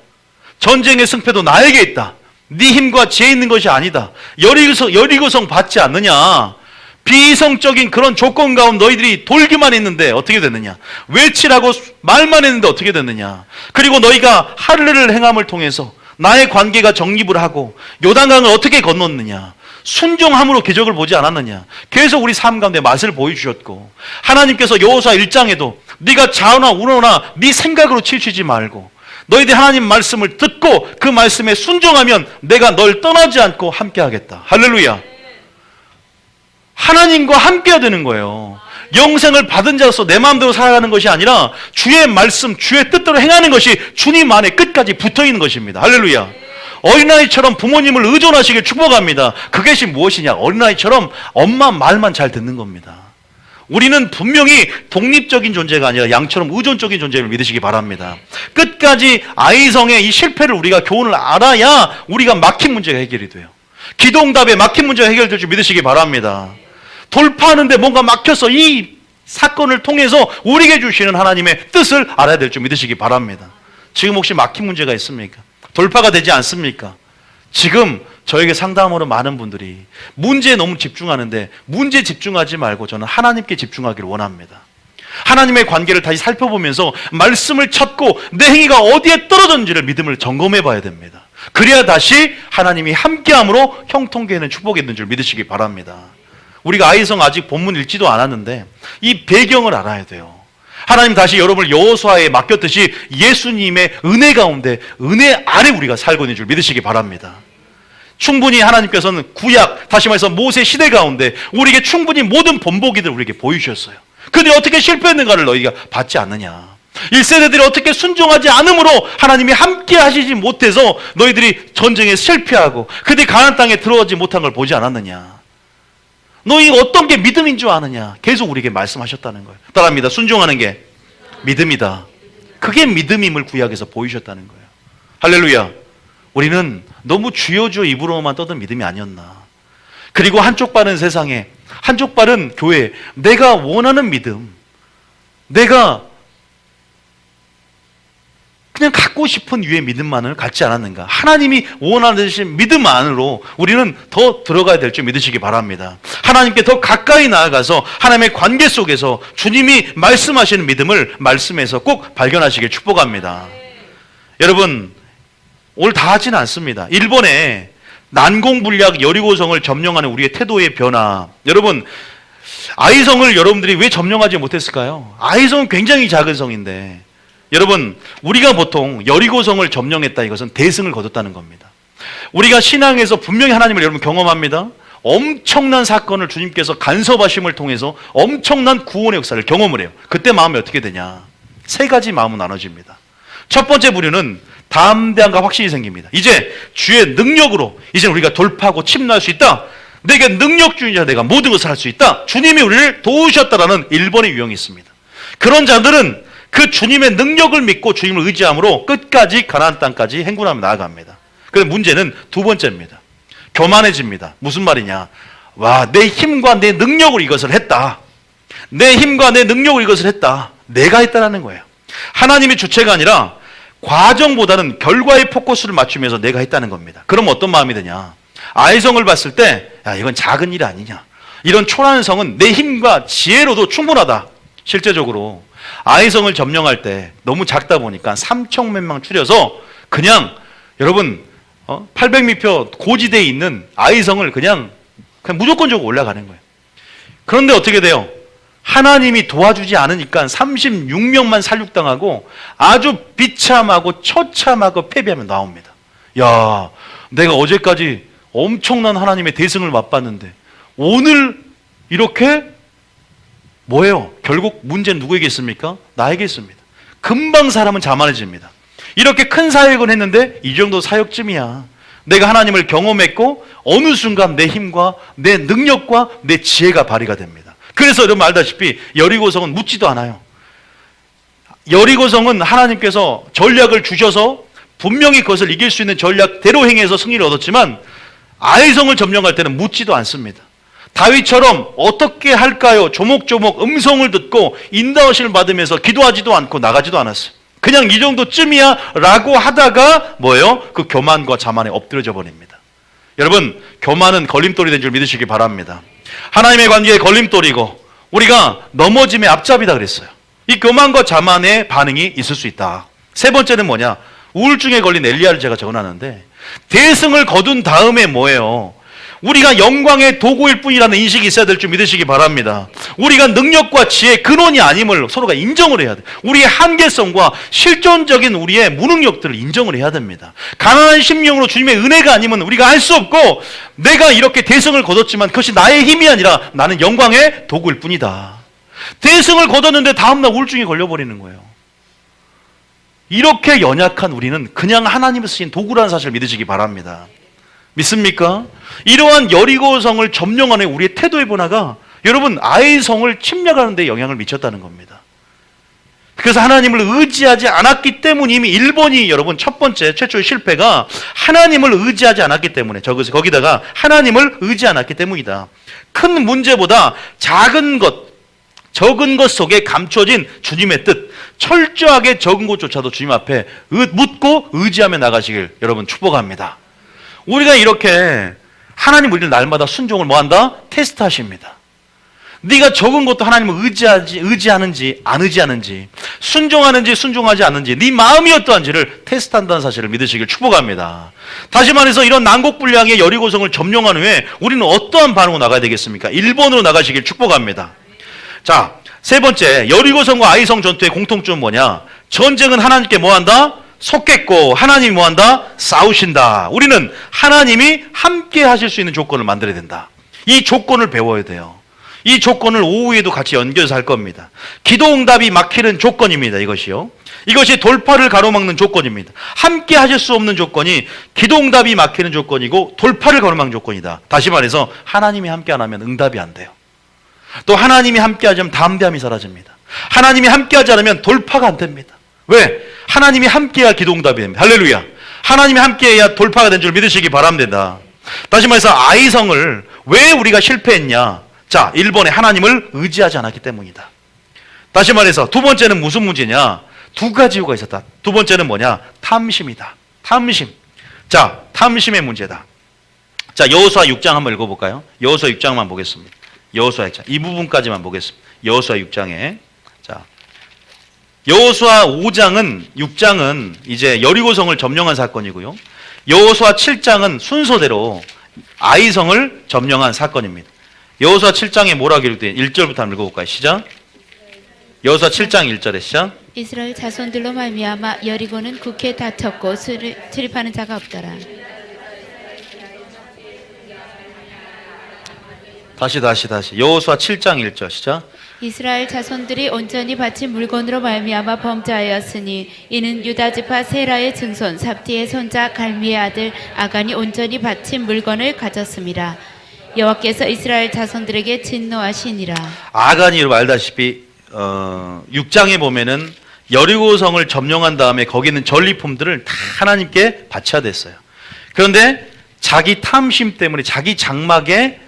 A: 전쟁의 승패도 나에게 있다. 네 힘과 지혜 있는 것이 아니다. 여리고성 받지 않느냐? 비이성적인 그런 조건 가운데 너희들이 돌기만 했는데 어떻게 됐느냐? 외치라고 말만 했는데 어떻게 됐느냐? 그리고 너희가 할례를 행함을 통해서 나의 관계가 정립을 하고 요단강을 어떻게 건넜느냐? 순종함으로 기적을 보지 않았느냐? 계속 우리 삶 가운데 맛을 보여주셨고, 하나님께서 여호수아 1장에도 네가 좌우나 우노나 네 생각으로 치우치지 말고 너희들 하나님 말씀을 듣고 그 말씀에 순종하면 내가 널 떠나지 않고 함께하겠다. 할렐루야. 하나님과 함께해야 되는 거예요. 영생을 받은 자로서 내 마음대로 살아가는 것이 아니라 주의 말씀, 주의 뜻대로 행하는 것이 주님 안에 끝까지 붙어있는 것입니다. 할렐루야. 어린아이처럼 부모님을 의존하시길 축복합니다. 그것이 무엇이냐? 어린아이처럼 엄마 말만 잘 듣는 겁니다. 우리는 분명히 독립적인 존재가 아니라 양처럼 의존적인 존재를 믿으시기 바랍니다. 끝까지 아이성의 이 실패를 우리가 교훈을 알아야 우리가 막힌 문제가 해결이 돼요. 기도응답에 막힌 문제가 해결될 줄 믿으시기 바랍니다. 돌파하는데 뭔가 막혀서 이 사건을 통해서 우리에게 주시는 하나님의 뜻을 알아야 될 줄 믿으시기 바랍니다. 지금 혹시 막힌 문제가 있습니까? 돌파가 되지 않습니까? 지금 저에게 상담으로 많은 분들이 문제에 너무 집중하는데 문제에 집중하지 말고 저는 하나님께 집중하기를 원합니다. 하나님의 관계를 다시 살펴보면서 말씀을 찾고 내 행위가 어디에 떨어졌는지를 믿음을 점검해 봐야 됩니다. 그래야 다시 하나님이 함께함으로 형통케 하는 축복이 있는 줄 믿으시기 바랍니다. 우리가 아이성 아직 본문 읽지도 않았는데 이 배경을 알아야 돼요. 하나님 다시 여러분을 여호수아에 맡겼듯이 예수님의 은혜 가운데 은혜 아래 우리가 살고 있는 줄 믿으시기 바랍니다. 충분히 하나님께서는 구약, 다시 말해서 모세 시대 가운데 우리에게 충분히 모든 본보기들을 우리에게 보여주셨어요. 근데 어떻게 실패했는가를 너희가 받지 않느냐. 1세대들이 어떻게 순종하지 않으므로 하나님이 함께 하시지 못해서 너희들이 전쟁에 실패하고 그들이 가나안 땅에 들어오지 못한 걸 보지 않았느냐. 너희 어떤 게 믿음인 줄 아느냐. 계속 우리에게 말씀하셨다는 거예요. 따라합니다. 순종하는 게 믿음이다. 그게 믿음임을 구약에서 보이셨다는 거예요. 할렐루야. 우리는 너무 주여 주여 입으로만 떠든 믿음이 아니었나. 그리고 한쪽 발은 세상에, 한쪽 발은 교회에 내가 원하는 믿음, 내가 그냥 갖고 싶은 유의 믿음만을 갖지 않았는가. 하나님이 원하는 믿음 안으로 우리는 더 들어가야 될 줄 믿으시기 바랍니다. 하나님께 더 가까이 나아가서 하나님의 관계 속에서 주님이 말씀하시는 믿음을 말씀에서 꼭 발견하시길 축복합니다. 여러분, 오늘 다 하지는 않습니다. 일본의 난공불락 여리고성을 점령하는 우리의 태도의 변화. 여러분, 아이성을 여러분들이 왜 점령하지 못했을까요? 아이성은 굉장히 작은 성인데, 여러분, 우리가 보통 여리고성을 점령했다, 이것은 대승을 거뒀다는 겁니다. 우리가 신앙에서 분명히 하나님을 여러분 경험합니다. 엄청난 사건을 주님께서 간섭하심을 통해서 엄청난 구원의 역사를 경험을 해요. 그때 마음이 어떻게 되냐? 세 가지 마음은 나눠집니다. 첫 번째 부류는 담대함과 확신이 생깁니다. 이제 주의 능력으로 이제 우리가 돌파하고 침노할 수 있다. 내게 능력주의자, 내가 모든 것을 할 수 있다. 주님이 우리를 도우셨다라는 일본의 유형이 있습니다. 그런 자들은 그 주님의 능력을 믿고 주님을 의지함으로 끝까지 가나안 땅까지 행군하며 나아갑니다. 그런데 문제는 두 번째입니다. 교만해집니다. 무슨 말이냐? 와, 내 힘과 내 능력으로 이것을 했다. 내 힘과 내 능력으로 이것을 했다. 내가 했다라는 거예요. 하나님이 주체가 아니라 과정보다는 결과에 포커스를 맞추면서 내가 했다는 겁니다. 그럼 어떤 마음이 드냐? 아이성을 봤을 때, 야, 이건 작은 일 아니냐? 이런 초라한 성은 내 힘과 지혜로도 충분하다. 실제적으로 아이성을 점령할 때 너무 작다 보니까 3천 몇 명 추려서 그냥 여러분 800미터 고지대에 있는 아이성을 그냥 무조건적으로 올라가는 거예요. 그런데 어떻게 돼요? 하나님이 도와주지 않으니까 36명만 살육당하고 아주 비참하고 처참하고 패배하며 나옵니다. 야, 내가 어제까지 엄청난 하나님의 대승을 맛봤는데 오늘 이렇게 뭐예요? 결국 문제는 누구에게 있습니까? 나에게 있습니다. 금방 사람은 자만해집니다. 이렇게 큰 사역을 했는데 이 정도 사역쯤이야. 내가 하나님을 경험했고 어느 순간 내 힘과 내 능력과 내 지혜가 발휘가 됩니다. 그래서 여러분 알다시피 여리고성은 묻지도 않아요. 여리고성은 하나님께서 전략을 주셔서 분명히 그것을 이길 수 있는 전략대로 행해서 승리를 얻었지만 아이성을 점령할 때는 묻지도 않습니다. 다윗처럼 어떻게 할까요? 조목조목 음성을 듣고 인도하심을 받으면서 기도하지도 않고 나가지도 않았어요. 그냥 이 정도쯤이야 라고 하다가 뭐예요? 그 교만과 자만에 엎드려져 버립니다. 여러분, 교만은 걸림돌이 된 줄 믿으시기 바랍니다. 하나님의 관계에 걸림돌이고 우리가 넘어짐의 앞잡이다 그랬어요. 이 교만과 자만의 반응이 있을 수 있다. 세 번째는 뭐냐? 우울증에 걸린 엘리야를 제가 적어놨는데 대승을 거둔 다음에 뭐예요? 우리가 영광의 도구일 뿐이라는 인식이 있어야 될 줄 믿으시기 바랍니다. 우리가 능력과 지혜의 근원이 아님을 서로가 인정을 해야 돼. 우리의 한계성과 실존적인 우리의 무능력들을 인정을 해야 됩니다. 가난한 심령으로 주님의 은혜가 아니면 우리가 할 수 없고 내가 이렇게 대승을 거뒀지만 그것이 나의 힘이 아니라 나는 영광의 도구일 뿐이다. 대승을 거뒀는데 다음날 우울증이 걸려버리는 거예요. 이렇게 연약한 우리는 그냥 하나님이 쓰신 도구라는 사실을 믿으시기 바랍니다. 믿습니까? 이러한 여리고성을 점령하는 우리의 태도의 변화가 여러분 아이성을 침략하는 데 영향을 미쳤다는 겁니다. 그래서 하나님을 의지하지 않았기 때문에 이미 일본이 여러분 첫 번째 최초의 실패가 하나님을 의지하지 않았기 때문에 거기다가 하나님을 의지 않았기 때문이다. 큰 문제보다 작은 것 적은 것 속에 감춰진 주님의 뜻, 철저하게 적은 것조차도 주님 앞에 묻고 의지하며 나가시길 여러분 축복합니다. 우리가 이렇게 하나님 우리를 날마다 순종을 뭐한다? 테스트하십니다. 네가 적은 것도 하나님을 의지하는지 안 의지하는지, 순종하는지 순종하지 않는지, 네 마음이 어떠한지를 테스트한다는 사실을 믿으시길 축복합니다. 다시 말해서 이런 난곡불량의 여리고성을 점령한 후에 우리는 어떠한 반응으로 나가야 되겠습니까? 1번으로 나가시길 축복합니다. 자, 세 번째, 여리고성과 아이성 전투의 공통점은 뭐냐? 전쟁은 하나님께 뭐한다? 속겠고 하나님이 뭐한다? 싸우신다. 우리는 하나님이 함께 하실 수 있는 조건을 만들어야 된다. 이 조건을 배워야 돼요. 이 조건을 오후에도 같이 연결해서 할 겁니다. 기도응답이 막히는 조건입니다. 이것이요. 이것이 돌파를 가로막는 조건입니다. 함께 하실 수 없는 조건이 기도응답이 막히는 조건이고 돌파를 가로막는 조건이다. 다시 말해서 하나님이 함께 안 하면 응답이 안 돼요. 또 하나님이 함께 하자면 담대함이 사라집니다. 하나님이 함께 하지 않으면 돌파가 안 됩니다. 왜? 하나님이 함께해야 기도응답이 됩니다. 할렐루야. 하나님이 함께해야 돌파가 된 줄 믿으시기 바랍니다. 다시 말해서 아이성을 왜 우리가 실패했냐? 자, 1번에 하나님을 의지하지 않았기 때문이다. 다시 말해서 두 번째는 무슨 문제냐? 두 가지 이유가 있었다. 두 번째는 뭐냐? 탐심이다. 탐심. 자, 탐심의 문제다. 자, 여호수아 6장 한번 읽어볼까요? 여호수아 6장만 보겠습니다. 여호수아 6장. 이 부분까지만 보겠습니다. 여호수아 6장에. 자, 여호수아 6장은 이제 여리고성을 점령한 사건이고요. 여호수아 7장은 순서대로 아이성을 점령한 사건입니다. 여호수아 7장에 뭐라고 기록되어 1절부터 한번 읽어볼까요? 시작. 여호수아 7장 1절에 시작.
B: 이스라엘 자손들로 말미암아 여리고는 국회에 닫혔고 출입하는 자가 없더라.
A: 다시. 여호수아 7장 1절 시작.
B: 이스라엘 자손들이 온전히 바친 물건으로 말미암아 범죄하였으니 이는 유다 지파 세라의 증손 삽디의 손자 갈미의 아들 아간이 온전히 바친 물건을 가졌습니다. 여호와께서 이스라엘 자손들에게 진노하시니라. 아간이
A: 알다시피 6장에 보면은 여리고성을 점령한 다음에 거기 있는 전리품들을 다 하나님께 바쳐야 됐어요. 그런데 자기 탐심 때문에 자기 장막에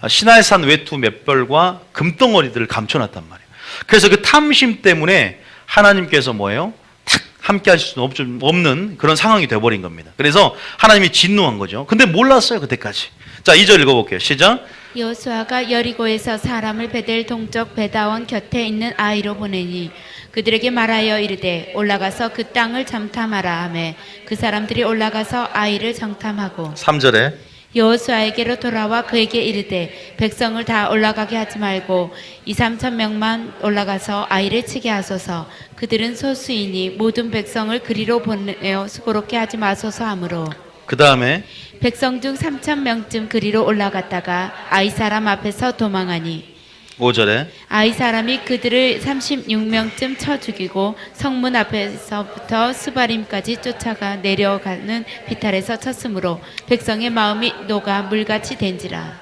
A: 시나이산 외투 몇 벌과 금덩어리들을 감춰놨단 말이에요. 그래서 그 탐심 때문에 하나님께서 뭐예요? 탁 함께 하실 수 없는 그런 상황이 되어버린 겁니다. 그래서 하나님이 진노한 거죠. 근데 몰랐어요 그때까지. 자, 2절 읽어볼게요. 시작.
B: 여호수아가 여리고에서 사람을 베델 동쪽 베다원 곁에 있는 아이로 보내니 그들에게 말하여 이르되 올라가서 그 땅을 정탐하라 하매 그 사람들이 올라가서 아이를 정탐하고
A: 3절에
B: 여호수아에게로 돌아와 그에게 이르되 백성을 다 올라가게 하지 말고 2-3천 명만 올라가서 아이를 치게 하소서. 그들은 소수이니 모든 백성을 그리로 보내어 수고롭게 하지 마소서 하므로
A: 그 다음에
B: 백성 중 3천 명쯤 그리로 올라갔다가 아이 사람 앞에서 도망하니
A: 5절에
B: 아이 사람이 그들을 36명쯤 쳐 죽이고 성문 앞에서부터 스바림까지 쫓아가 내려가는 비탈에서 쳤으므로 백성의 마음이 녹아 물같이 된지라.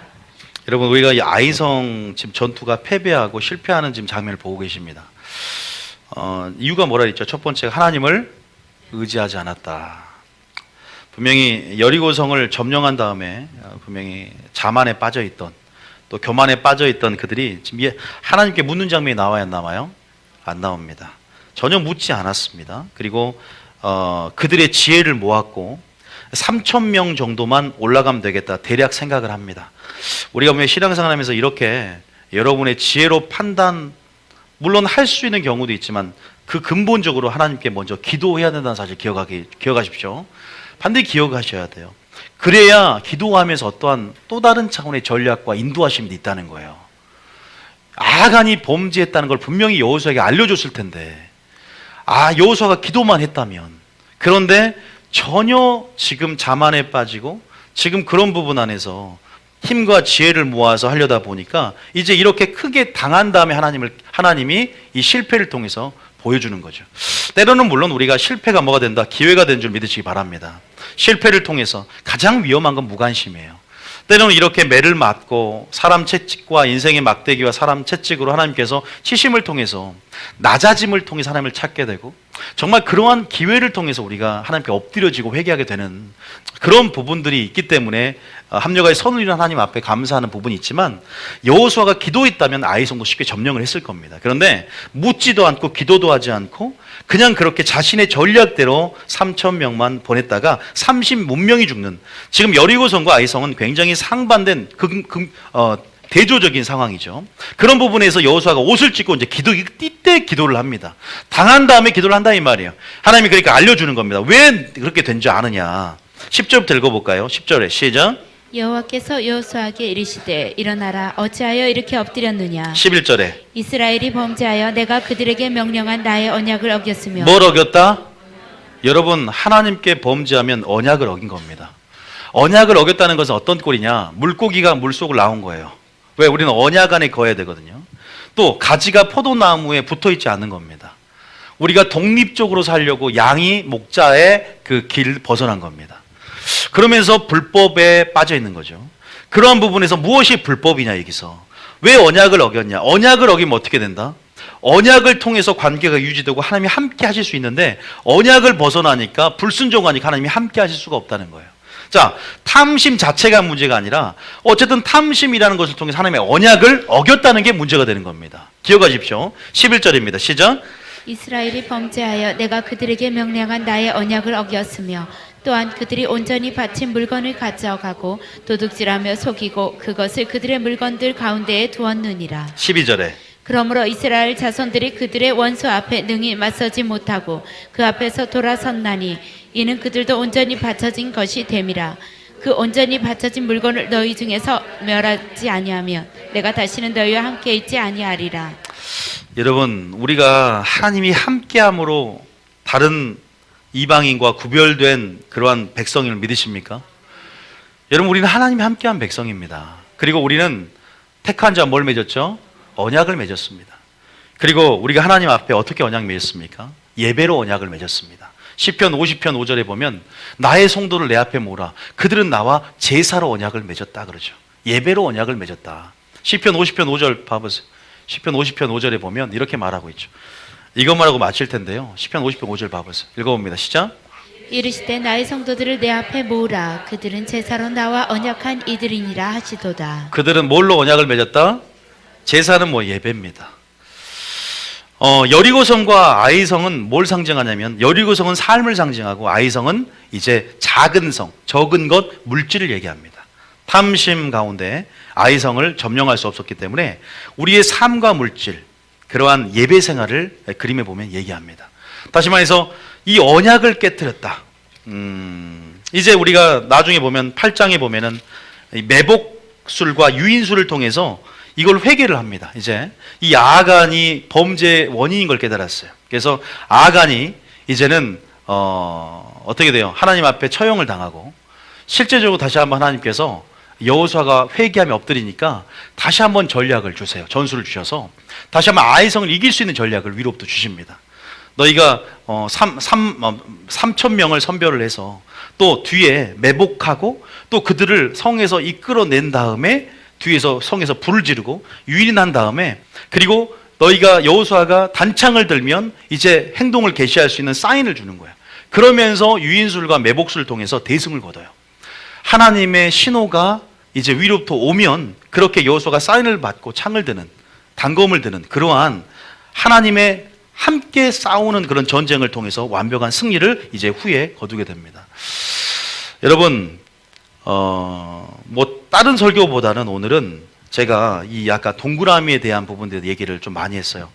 A: 여러분, 우리가 이 아이성 지금 전투가 패배하고 실패하는 지금 장면을 보고 계십니다. 이유가 뭐라 했죠? 첫 번째가 하나님을 의지하지 않았다. 분명히 여리고성을 점령한 다음에 분명히 자만에 빠져있던 또 교만에 빠져있던 그들이 지금 하나님께 묻는 장면이 나와야 안 나와요? 안 나옵니다. 전혀 묻지 않았습니다. 그리고 그들의 지혜를 모았고 3,000명 정도만 올라가면 되겠다 대략 생각을 합니다. 우리가 보면 신앙생활하면서 이렇게 여러분의 지혜로 판단 물론 할 수 있는 경우도 있지만 그 근본적으로 하나님께 먼저 기도해야 된다는 사실 기억하십시오. 반드시 기억하셔야 돼요. 그래야 기도하면서 어떠한 또 다른 차원의 전략과 인도하심이 있다는 거예요. 아간이 범죄했다는 걸 분명히 여호수아에게 알려줬을 텐데 여호수아가 기도만 했다면, 그런데 전혀 지금 자만에 빠지고 지금 그런 부분 안에서 힘과 지혜를 모아서 하려다 보니까 이제 이렇게 크게 당한 다음에 하나님이 이 실패를 통해서 보여주는 거죠. 때로는 물론 우리가 실패가 뭐가 된다? 기회가 된 줄 믿으시기 바랍니다. 실패를 통해서 가장 위험한 건 무관심이에요. 때로는 이렇게 매를 맞고 사람 채찍과 인생의 막대기와 사람 채찍으로 하나님께서 치심을 통해서 낮아짐을 통해서 하나님을 찾게 되고 정말 그러한 기회를 통해서 우리가 하나님께 엎드려지고 회개하게 되는 그런 부분들이 있기 때문에 합력하여 선을 이룬 하나님 앞에 감사하는 부분이 있지만 여호수아가 기도했다면 아이성도 쉽게 점령을 했을 겁니다. 그런데 묻지도 않고 기도도 하지 않고 그냥 그렇게 자신의 전략대로 3,000명만 보냈다가 30만 명이 죽는, 지금 여리고성과 아이성은 굉장히 상반된 대조적인 상황이죠. 그런 부분에서 여호수아가 옷을 찢고 이제 이때 기도를 합니다. 당한 다음에 기도를 한다 이 말이에요. 하나님이 그러니까 알려주는 겁니다. 왜 그렇게 된 줄 아느냐. 10절부터 읽어볼까요? 10절에 시작.
B: 여호와께서 여호수아에게 이르시되 일어나라 어찌하여 이렇게 엎드렸느냐
A: 11절에
B: 이스라엘이 범죄하여 내가 그들에게 명령한 나의 언약을 어겼으며
A: 뭘 어겼다? 여러분 하나님께 범죄하면 언약을 어긴 겁니다. 언약을 어겼다는 것은 어떤 꼴이냐? 물고기가 물속을 나온 거예요. 왜? 우리는 언약 안에 거해야 되거든요. 또 가지가 포도나무에 붙어있지 않는 겁니다. 우리가 독립적으로 살려고 양이 목자의 그 길 벗어난 겁니다. 그러면서 불법에 빠져 있는 거죠. 그러한 부분에서 무엇이 불법이냐 여기서. 왜 언약을 어겼냐? 언약을 어기면 어떻게 된다? 언약을 통해서 관계가 유지되고 하나님이 함께 하실 수 있는데 언약을 벗어나니까 불순종하니까 하나님이 함께 하실 수가 없다는 거예요. 자, 탐심 자체가 문제가 아니라 어쨌든 탐심이라는 것을 통해서 하나님의 언약을 어겼다는 게 문제가 되는 겁니다. 기억하십시오. 11절입니다. 시작.
B: 이스라엘이 범죄하여 내가 그들에게 명령한 나의 언약을 어겼으며 또한 그들이 온전히 바친 물건을 가져가고 도둑질하며 속이고 그것을 그들의 물건들 가운데에 두었느니라
A: 12절에
B: 그러므로 이스라엘 자손들이 그들의 원수 앞에 능히 맞서지 못하고 그 앞에서 돌아섰나니 이는 그들도 온전히 바쳐진 것이 됨이라 그 온전히 바쳐진 물건을 너희 중에서 멸하지 아니하면 내가 다시는 너희와 함께 있지 아니하리라.
A: 여러분 우리가 하나님이 함께함으로 다른 이방인과 구별된 그러한 백성임을 믿으십니까? 여러분 우리는 하나님이 함께한 백성입니다. 그리고 우리는 택한 자 뭘 맺었죠? 언약을 맺었습니다. 그리고 우리가 하나님 앞에 어떻게 언약 맺었습니까? 예배로 언약을 맺었습니다. 시편 50편 5절에 보면 나의 성도를 내 앞에 모으라 그들은 나와 제사로 언약을 맺었다 그러죠. 예배로 언약을 맺었다. 시편 50편 5절 봐보세요. 시편 50편 5절에 보면 이렇게 말하고 있죠. 이것만 하고 마칠 텐데요. 시편 50편 5절 봐보세요. 읽어봅니다. 시작.
B: 이르시되 나의 성도들을 내 앞에 모으라 그들은 제사로 나와 언약한 이들이니라 하시도다.
A: 그들은 뭘로 언약을 맺었다? 제사는 뭐 예배입니다. 여리고성과 아이성은 뭘 상징하냐면 여리고성은 삶을 상징하고 아이성은 이제 작은 성, 적은 것, 물질을 얘기합니다. 탐심 가운데 아이성을 점령할 수 없었기 때문에 우리의 삶과 물질, 그러한 예배 생활을 그림에 보면 얘기합니다. 다시 말해서 이 언약을 깨뜨렸다. 이제 우리가 나중에 보면 8장에 보면은 매복술과 유인술을 통해서 이걸 회개를 합니다. 이제 이 아간이 범죄의 원인인 걸 깨달았어요. 그래서 아간이 이제는 어떻게 돼요? 하나님 앞에 처형을 당하고 실제적으로 다시 한번 하나님께서 여호수아가 회개하며 엎드리니까 다시 한번 전략을 주세요. 전술을 주셔서 다시 한번 아이성을 이길 수 있는 전략을 위로부터 주십니다. 너희가 3,000명을 선별을 해서 또 뒤에 매복하고 또 그들을 성에서 이끌어낸 다음에 뒤에서 성에서 불을 지르고 유인한 다음에 그리고 너희가 여호수아가 단창을 들면 이제 행동을 개시할 수 있는 사인을 주는 거야. 그러면서 유인술과 매복술을 통해서 대승을 거둬요. 하나님의 신호가 이제 위로부터 오면 그렇게 여호수아가 사인을 받고 창을 드는 단검을 드는 그러한 하나님의 함께 싸우는 그런 전쟁을 통해서 완벽한 승리를 이제 후에 거두게 됩니다. 여러분 뭐 다른 설교보다는 오늘은 제가 이 약간 동그라미에 대한 부분에 대해 얘기를 좀 많이 했어요.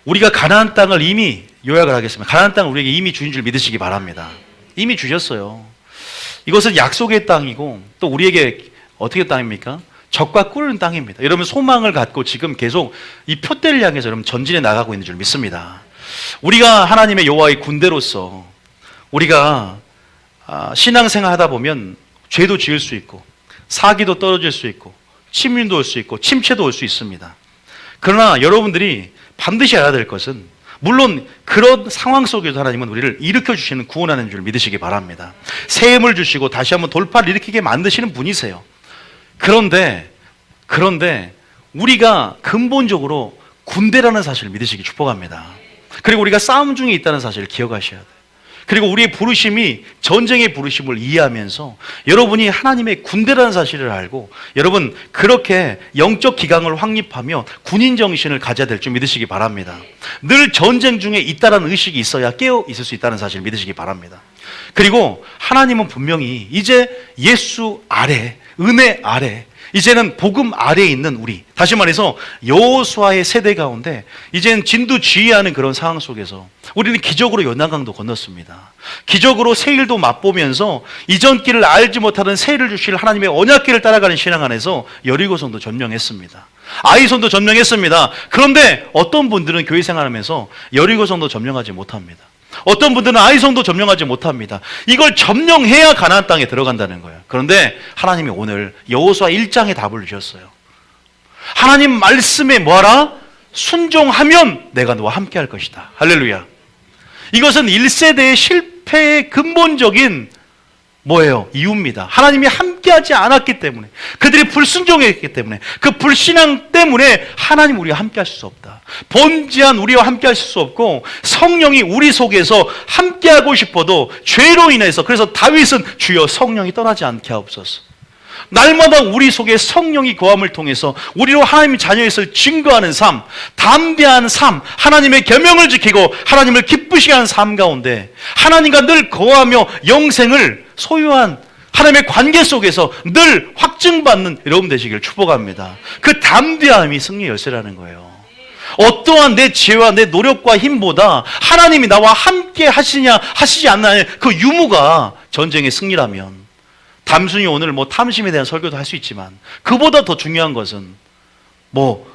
A: 우리가 가나안 땅을 이미 요약을 하겠습니다. 가나안 땅을 우리에게 이미 주신 줄 믿으시기 바랍니다. 이미 주셨어요. 이것은 약속의 땅이고 또 우리에게 어떻게 땅입니까? 적과 꿀은 땅입니다. 여러분 소망을 갖고 지금 계속 이 표대를 향해서 여러분 전진해 나가고 있는 줄 믿습니다. 우리가 하나님의 여호와의 군대로서 우리가 신앙생활 하다 보면 죄도 지을 수 있고 사기도 떨어질 수 있고 침륜도 올 수 있고 침체도 올 수 있습니다. 그러나 여러분들이 반드시 알아야 될 것은 물론 그런 상황 속에서 하나님은 우리를 일으켜 주시는 구원하는 줄 믿으시기 바랍니다. 새 힘을 주시고 다시 한번 돌파를 일으키게 만드시는 분이세요. 그런데 우리가 근본적으로 군대라는 사실을 믿으시기 축복합니다. 그리고 우리가 싸움 중에 있다는 사실을 기억하셔야 돼요. 그리고 우리의 부르심이 전쟁의 부르심을 이해하면서 여러분이 하나님의 군대라는 사실을 알고 여러분 그렇게 영적 기강을 확립하며 군인 정신을 가져야 될 줄 믿으시기 바랍니다. 늘 전쟁 중에 있다라는 의식이 있어야 깨어 있을 수 있다는 사실을 믿으시기 바랍니다. 그리고 하나님은 분명히 이제 예수 아래 은혜 아래, 이제는 복음 아래에 있는 우리, 다시 말해서 여호수아의 세대 가운데 이제는 진두지휘하는 그런 상황 속에서 우리는 기적으로 요단강도 건넜습니다. 기적으로 새 일도 맛보면서 이전 길을 알지 못하던 새 일을 주실 하나님의 언약길을 따라가는 신앙 안에서 여리고성도 점령했습니다. 아이손도 점령했습니다. 그런데 어떤 분들은 교회 생활하면서 여리고성도 점령하지 못합니다. 어떤 분들은 아이성도 점령하지 못합니다. 이걸 점령해야 가나안 땅에 들어간다는 거예요. 그런데 하나님이 오늘 여호수아 1장에 답을 주셨어요. 하나님 말씀에 뭐하라? 순종하면 내가 너와 함께 할 것이다. 할렐루야. 이것은 1세대의 실패의 근본적인 뭐예요? 이유입니다. 하나님이 함께하지 않았기 때문에, 그들이 불순종했기 때문에, 그 불신앙 때문에 하나님 우리와 함께할 수 없다. 본지한 우리와 함께할 수 없고 성령이 우리 속에서 함께하고 싶어도 죄로 인해서, 그래서 다윗은 주여 성령이 떠나지 않게 하옵소서. 날마다 우리 속에 성령이 거함을 통해서 우리로 하나님의 자녀였을 증거하는 삶, 담대한 삶, 하나님의 계명을 지키고 하나님을 기쁘시게 하는 삶 가운데 하나님과 늘 거하며 영생을 소유한 하나님의 관계 속에서 늘 확증받는 여러분 되시기를 축복합니다. 그 담대함이 승리의 열쇠라는 거예요. 어떠한 내 지혜와 내 노력과 힘보다 하나님이 나와 함께 하시냐 하시지 않느냐, 그 유무가 전쟁의 승리라면, 단순히 오늘 탐심에 대한 설교도 할 수 있지만 그보다 더 중요한 것은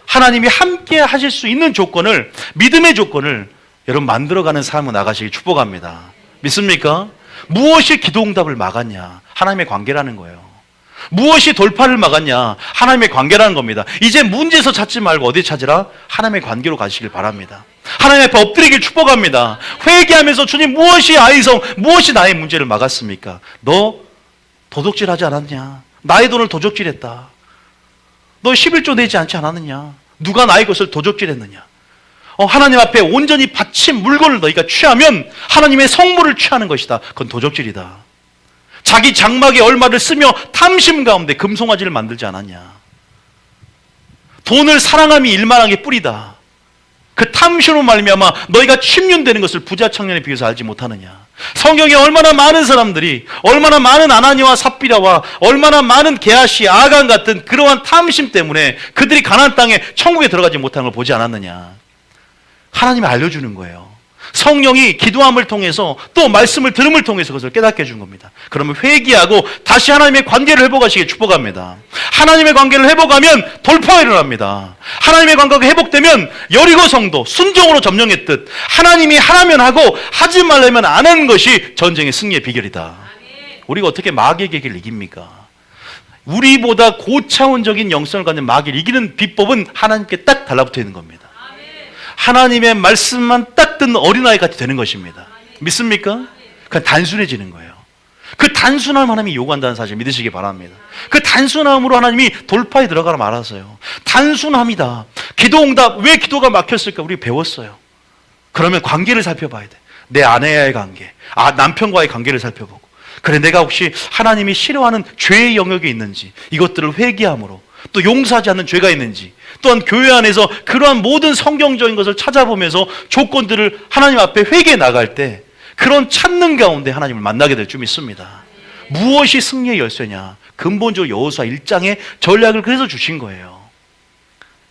A: 하나님이 함께 하실 수 있는 조건을, 믿음의 조건을 여러분 만들어가는 삶을 나가시길 축복합니다. 믿습니까? 무엇이 기도응답을 막았냐? 하나님의 관계라는 거예요. 무엇이 돌파를 막았냐? 하나님의 관계라는 겁니다. 이제 문제에서 찾지 말고 어디 찾으라? 하나님의 관계로 가시길 바랍니다. 하나님 앞에 엎드리길 축복합니다. 회개하면서 주님, 무엇이 아이성, 무엇이 나의 문제를 막았습니까? 너 도둑질하지 않았냐? 나의 돈을 도적질했다. 너 11조 내지 않지 않았느냐? 누가 나의 것을 도적질했느냐? 하나님 앞에 온전히 바친 물건을 너희가 취하면 하나님의 성물을 취하는 것이다. 그건 도적질이다. 자기 장막에 얼마를 쓰며 탐심 가운데 금송아지를 만들지 않았냐? 돈을 사랑함이 일만하게 뿌리다. 그 탐심으로 말미암아 너희가 침륜되는 것을 부자 청년에 비해서 알지 못하느냐? 성경에 얼마나 많은 사람들이, 얼마나 많은 아나니와 삽비라와 얼마나 많은 게하시, 아간 같은 그러한 탐심 때문에 그들이 가나안 땅에 천국에 들어가지 못하는 걸 보지 않았느냐? 하나님이 알려주는 거예요. 성령이 기도함을 통해서 또 말씀을 들음을 통해서 그것을 깨닫게 해준 겁니다. 그러면 회개하고 다시 하나님의 관계를 회복하시길 축복합니다. 하나님의 관계를 회복하면 돌파가 일어납니다. 하나님의 관계가 회복되면 여리고성도 순종으로 점령했듯 하나님이 하라면 하고 하지 말라면 안 하는 것이 전쟁의 승리의 비결이다. 우리가 어떻게 마귀의 계기를 이깁니까? 우리보다 고차원적인 영성을 갖는 마귀를 이기는 비법은 하나님께 딱 달라붙어 있는 겁니다. 하나님의 말씀만 딱 듣는 어린아이 같이 되는 것입니다. 믿습니까? 그냥 단순해지는 거예요. 그 단순함 하나님이 요구한다는 사실 믿으시기 바랍니다. 그 단순함으로 하나님이 돌파에 들어가라 말하세요. 단순함이다. 기도응답, 왜 기도가 막혔을까? 우리 배웠어요. 그러면 관계를 살펴봐야 돼. 내 아내와의 관계, 남편과의 관계를 살펴보고, 그래 내가 혹시 하나님이 싫어하는 죄의 영역이 있는지, 이것들을 회개함으로, 또 용서하지 않는 죄가 있는지, 또한 교회 안에서 그러한 모든 성경적인 것을 찾아보면서 조건들을 하나님 앞에 회개해 나갈 때 그런 찾는 가운데 하나님을 만나게 될 줄 믿습니다. 무엇이 승리의 열쇠냐? 근본적으로 여호수아 1장의 전략을 그래서 주신 거예요.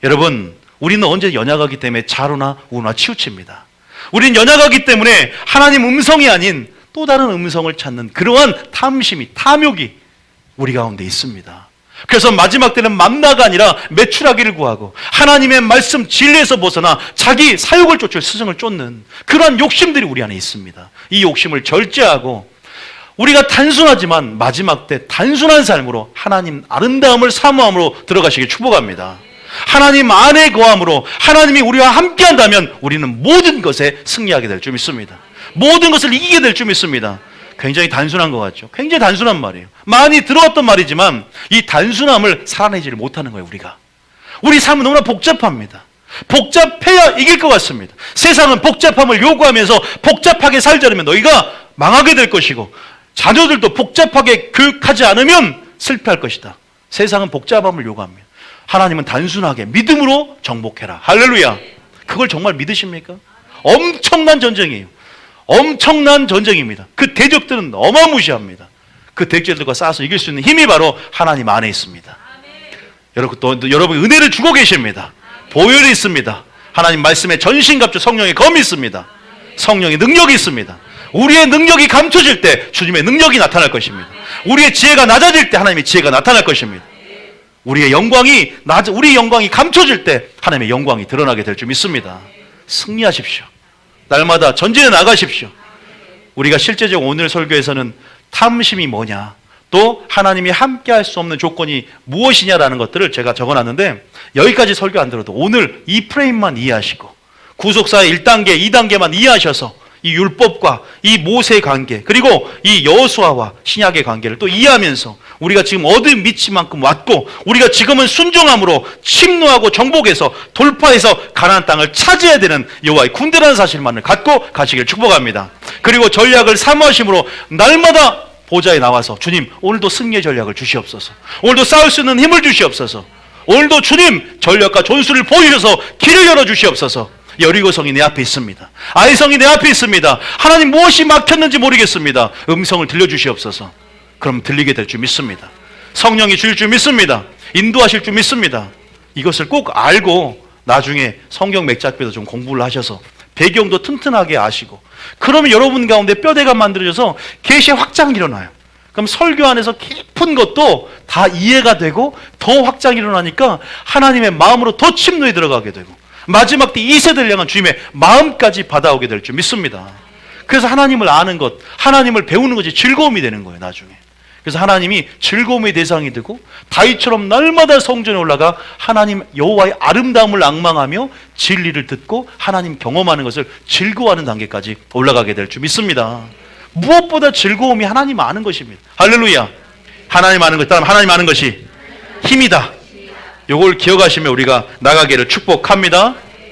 A: 여러분, 우리는 언제 연약하기 때문에 자로나 우나 치우칩니다. 우리는 연약하기 때문에 하나님 음성이 아닌 또 다른 음성을 찾는 그러한 탐심이, 탐욕이 우리 가운데 있습니다. 그래서 마지막 때는 만나가 아니라 매출하기를 구하고 하나님의 말씀 진리에서 벗어나 자기 사욕을 쫓을 스승을 쫓는 그러한 욕심들이 우리 안에 있습니다. 이 욕심을 절제하고 우리가 단순하지만 마지막 때 단순한 삶으로 하나님 아름다움을 사모함으로 들어가시길 축복합니다. 하나님 안에 거함으로 하나님이 우리와 함께한다면 우리는 모든 것에 승리하게 될 줄 믿습니다. 모든 것을 이기게 될 줄 믿습니다. 굉장히 단순한 것 같죠? 굉장히 단순한 말이에요. 많이 들어왔던 말이지만 이 단순함을 살아내지를 못하는 거예요. 우리 삶은 너무나 복잡합니다. 복잡해야 이길 것 같습니다. 세상은 복잡함을 요구하면서 복잡하게 살자면 너희가 망하게 될 것이고 자녀들도 복잡하게 교육하지 않으면 실패할 것이다. 세상은 복잡함을 요구합니다. 하나님은 단순하게 믿음으로 정복해라. 할렐루야. 그걸 정말 믿으십니까? 엄청난 전쟁이에요. 엄청난 전쟁입니다. 그 대적들은 어마무시합니다. 그 대적들과 싸워서 이길 수 있는 힘이 바로 하나님 안에 있습니다. 여러분, 또 여러분 은혜를 주고 계십니다. 보혈이 있습니다. 하나님 말씀에 전신갑주 성령의 검이 있습니다. 성령의 능력이 있습니다. 우리의 능력이 감춰질 때 주님의 능력이 나타날 것입니다. 우리의 지혜가 낮아질 때 하나님의 지혜가 나타날 것입니다. 우리의 영광이 감춰질 때 하나님의 영광이 드러나게 될 줄 믿습니다. 승리하십시오. 날마다 전진해 나가십시오. 우리가 실제적으로 오늘 설교에서는 탐심이 뭐냐, 또 하나님이 함께 할 수 없는 조건이 무엇이냐라는 것들을 제가 적어놨는데, 여기까지 설교 안 들어도 오늘 이 프레임만 이해하시고 구속사의 1단계, 2단계만 이해하셔서 이 율법과 이 모세의 관계, 그리고 이 여호수아와 신약의 관계를 또 이해하면서 우리가 지금 얻은 미치만큼 왔고, 우리가 지금은 순종함으로 침노하고 정복해서 돌파해서 가나안 땅을 차지해야 되는 여호와의 군대라는 사실만을 갖고 가시길 축복합니다. 그리고 전략을 사모하심으로 날마다 보좌에 나와서 주님, 오늘도 승리의 전략을 주시옵소서. 오늘도 싸울 수 있는 힘을 주시옵소서. 오늘도 주님 전략과 전술을 보여주셔서 길을 열어주시옵소서. 여리고성이 내 앞에 있습니다. 아이성이 내 앞에 있습니다. 하나님, 무엇이 막혔는지 모르겠습니다. 음성을 들려주시옵소서. 그럼 들리게 될 줄 믿습니다. 성령이 주실 줄 믿습니다. 인도하실 줄 믿습니다. 이것을 꼭 알고 나중에 성경 맥잡기도 좀 공부를 하셔서 배경도 튼튼하게 아시고, 그러면 여러분 가운데 뼈대가 만들어져서 계시의 확장이 일어나요. 그럼 설교 안에서 깊은 것도 다 이해가 되고 더 확장이 일어나니까 하나님의 마음으로 더 침노에 들어가게 되고, 마지막 때 2세대를 향한 주님의 마음까지 받아오게 될 줄 믿습니다. 그래서 하나님을 아는 것, 하나님을 배우는 것이 즐거움이 되는 거예요, 나중에. 그래서 하나님이 즐거움의 대상이 되고, 다윗처럼 날마다 성전에 올라가 하나님 여호와의 아름다움을 앙망하며 진리를 듣고 하나님 경험하는 것을 즐거워하는 단계까지 올라가게 될 줄 믿습니다. 무엇보다 즐거움이 하나님 아는 것입니다. 할렐루야. 하나님 아는 것, 따르면 하나님 아는 것이 힘이다. 요걸 기억하시며 우리가 나가기를 축복합니다.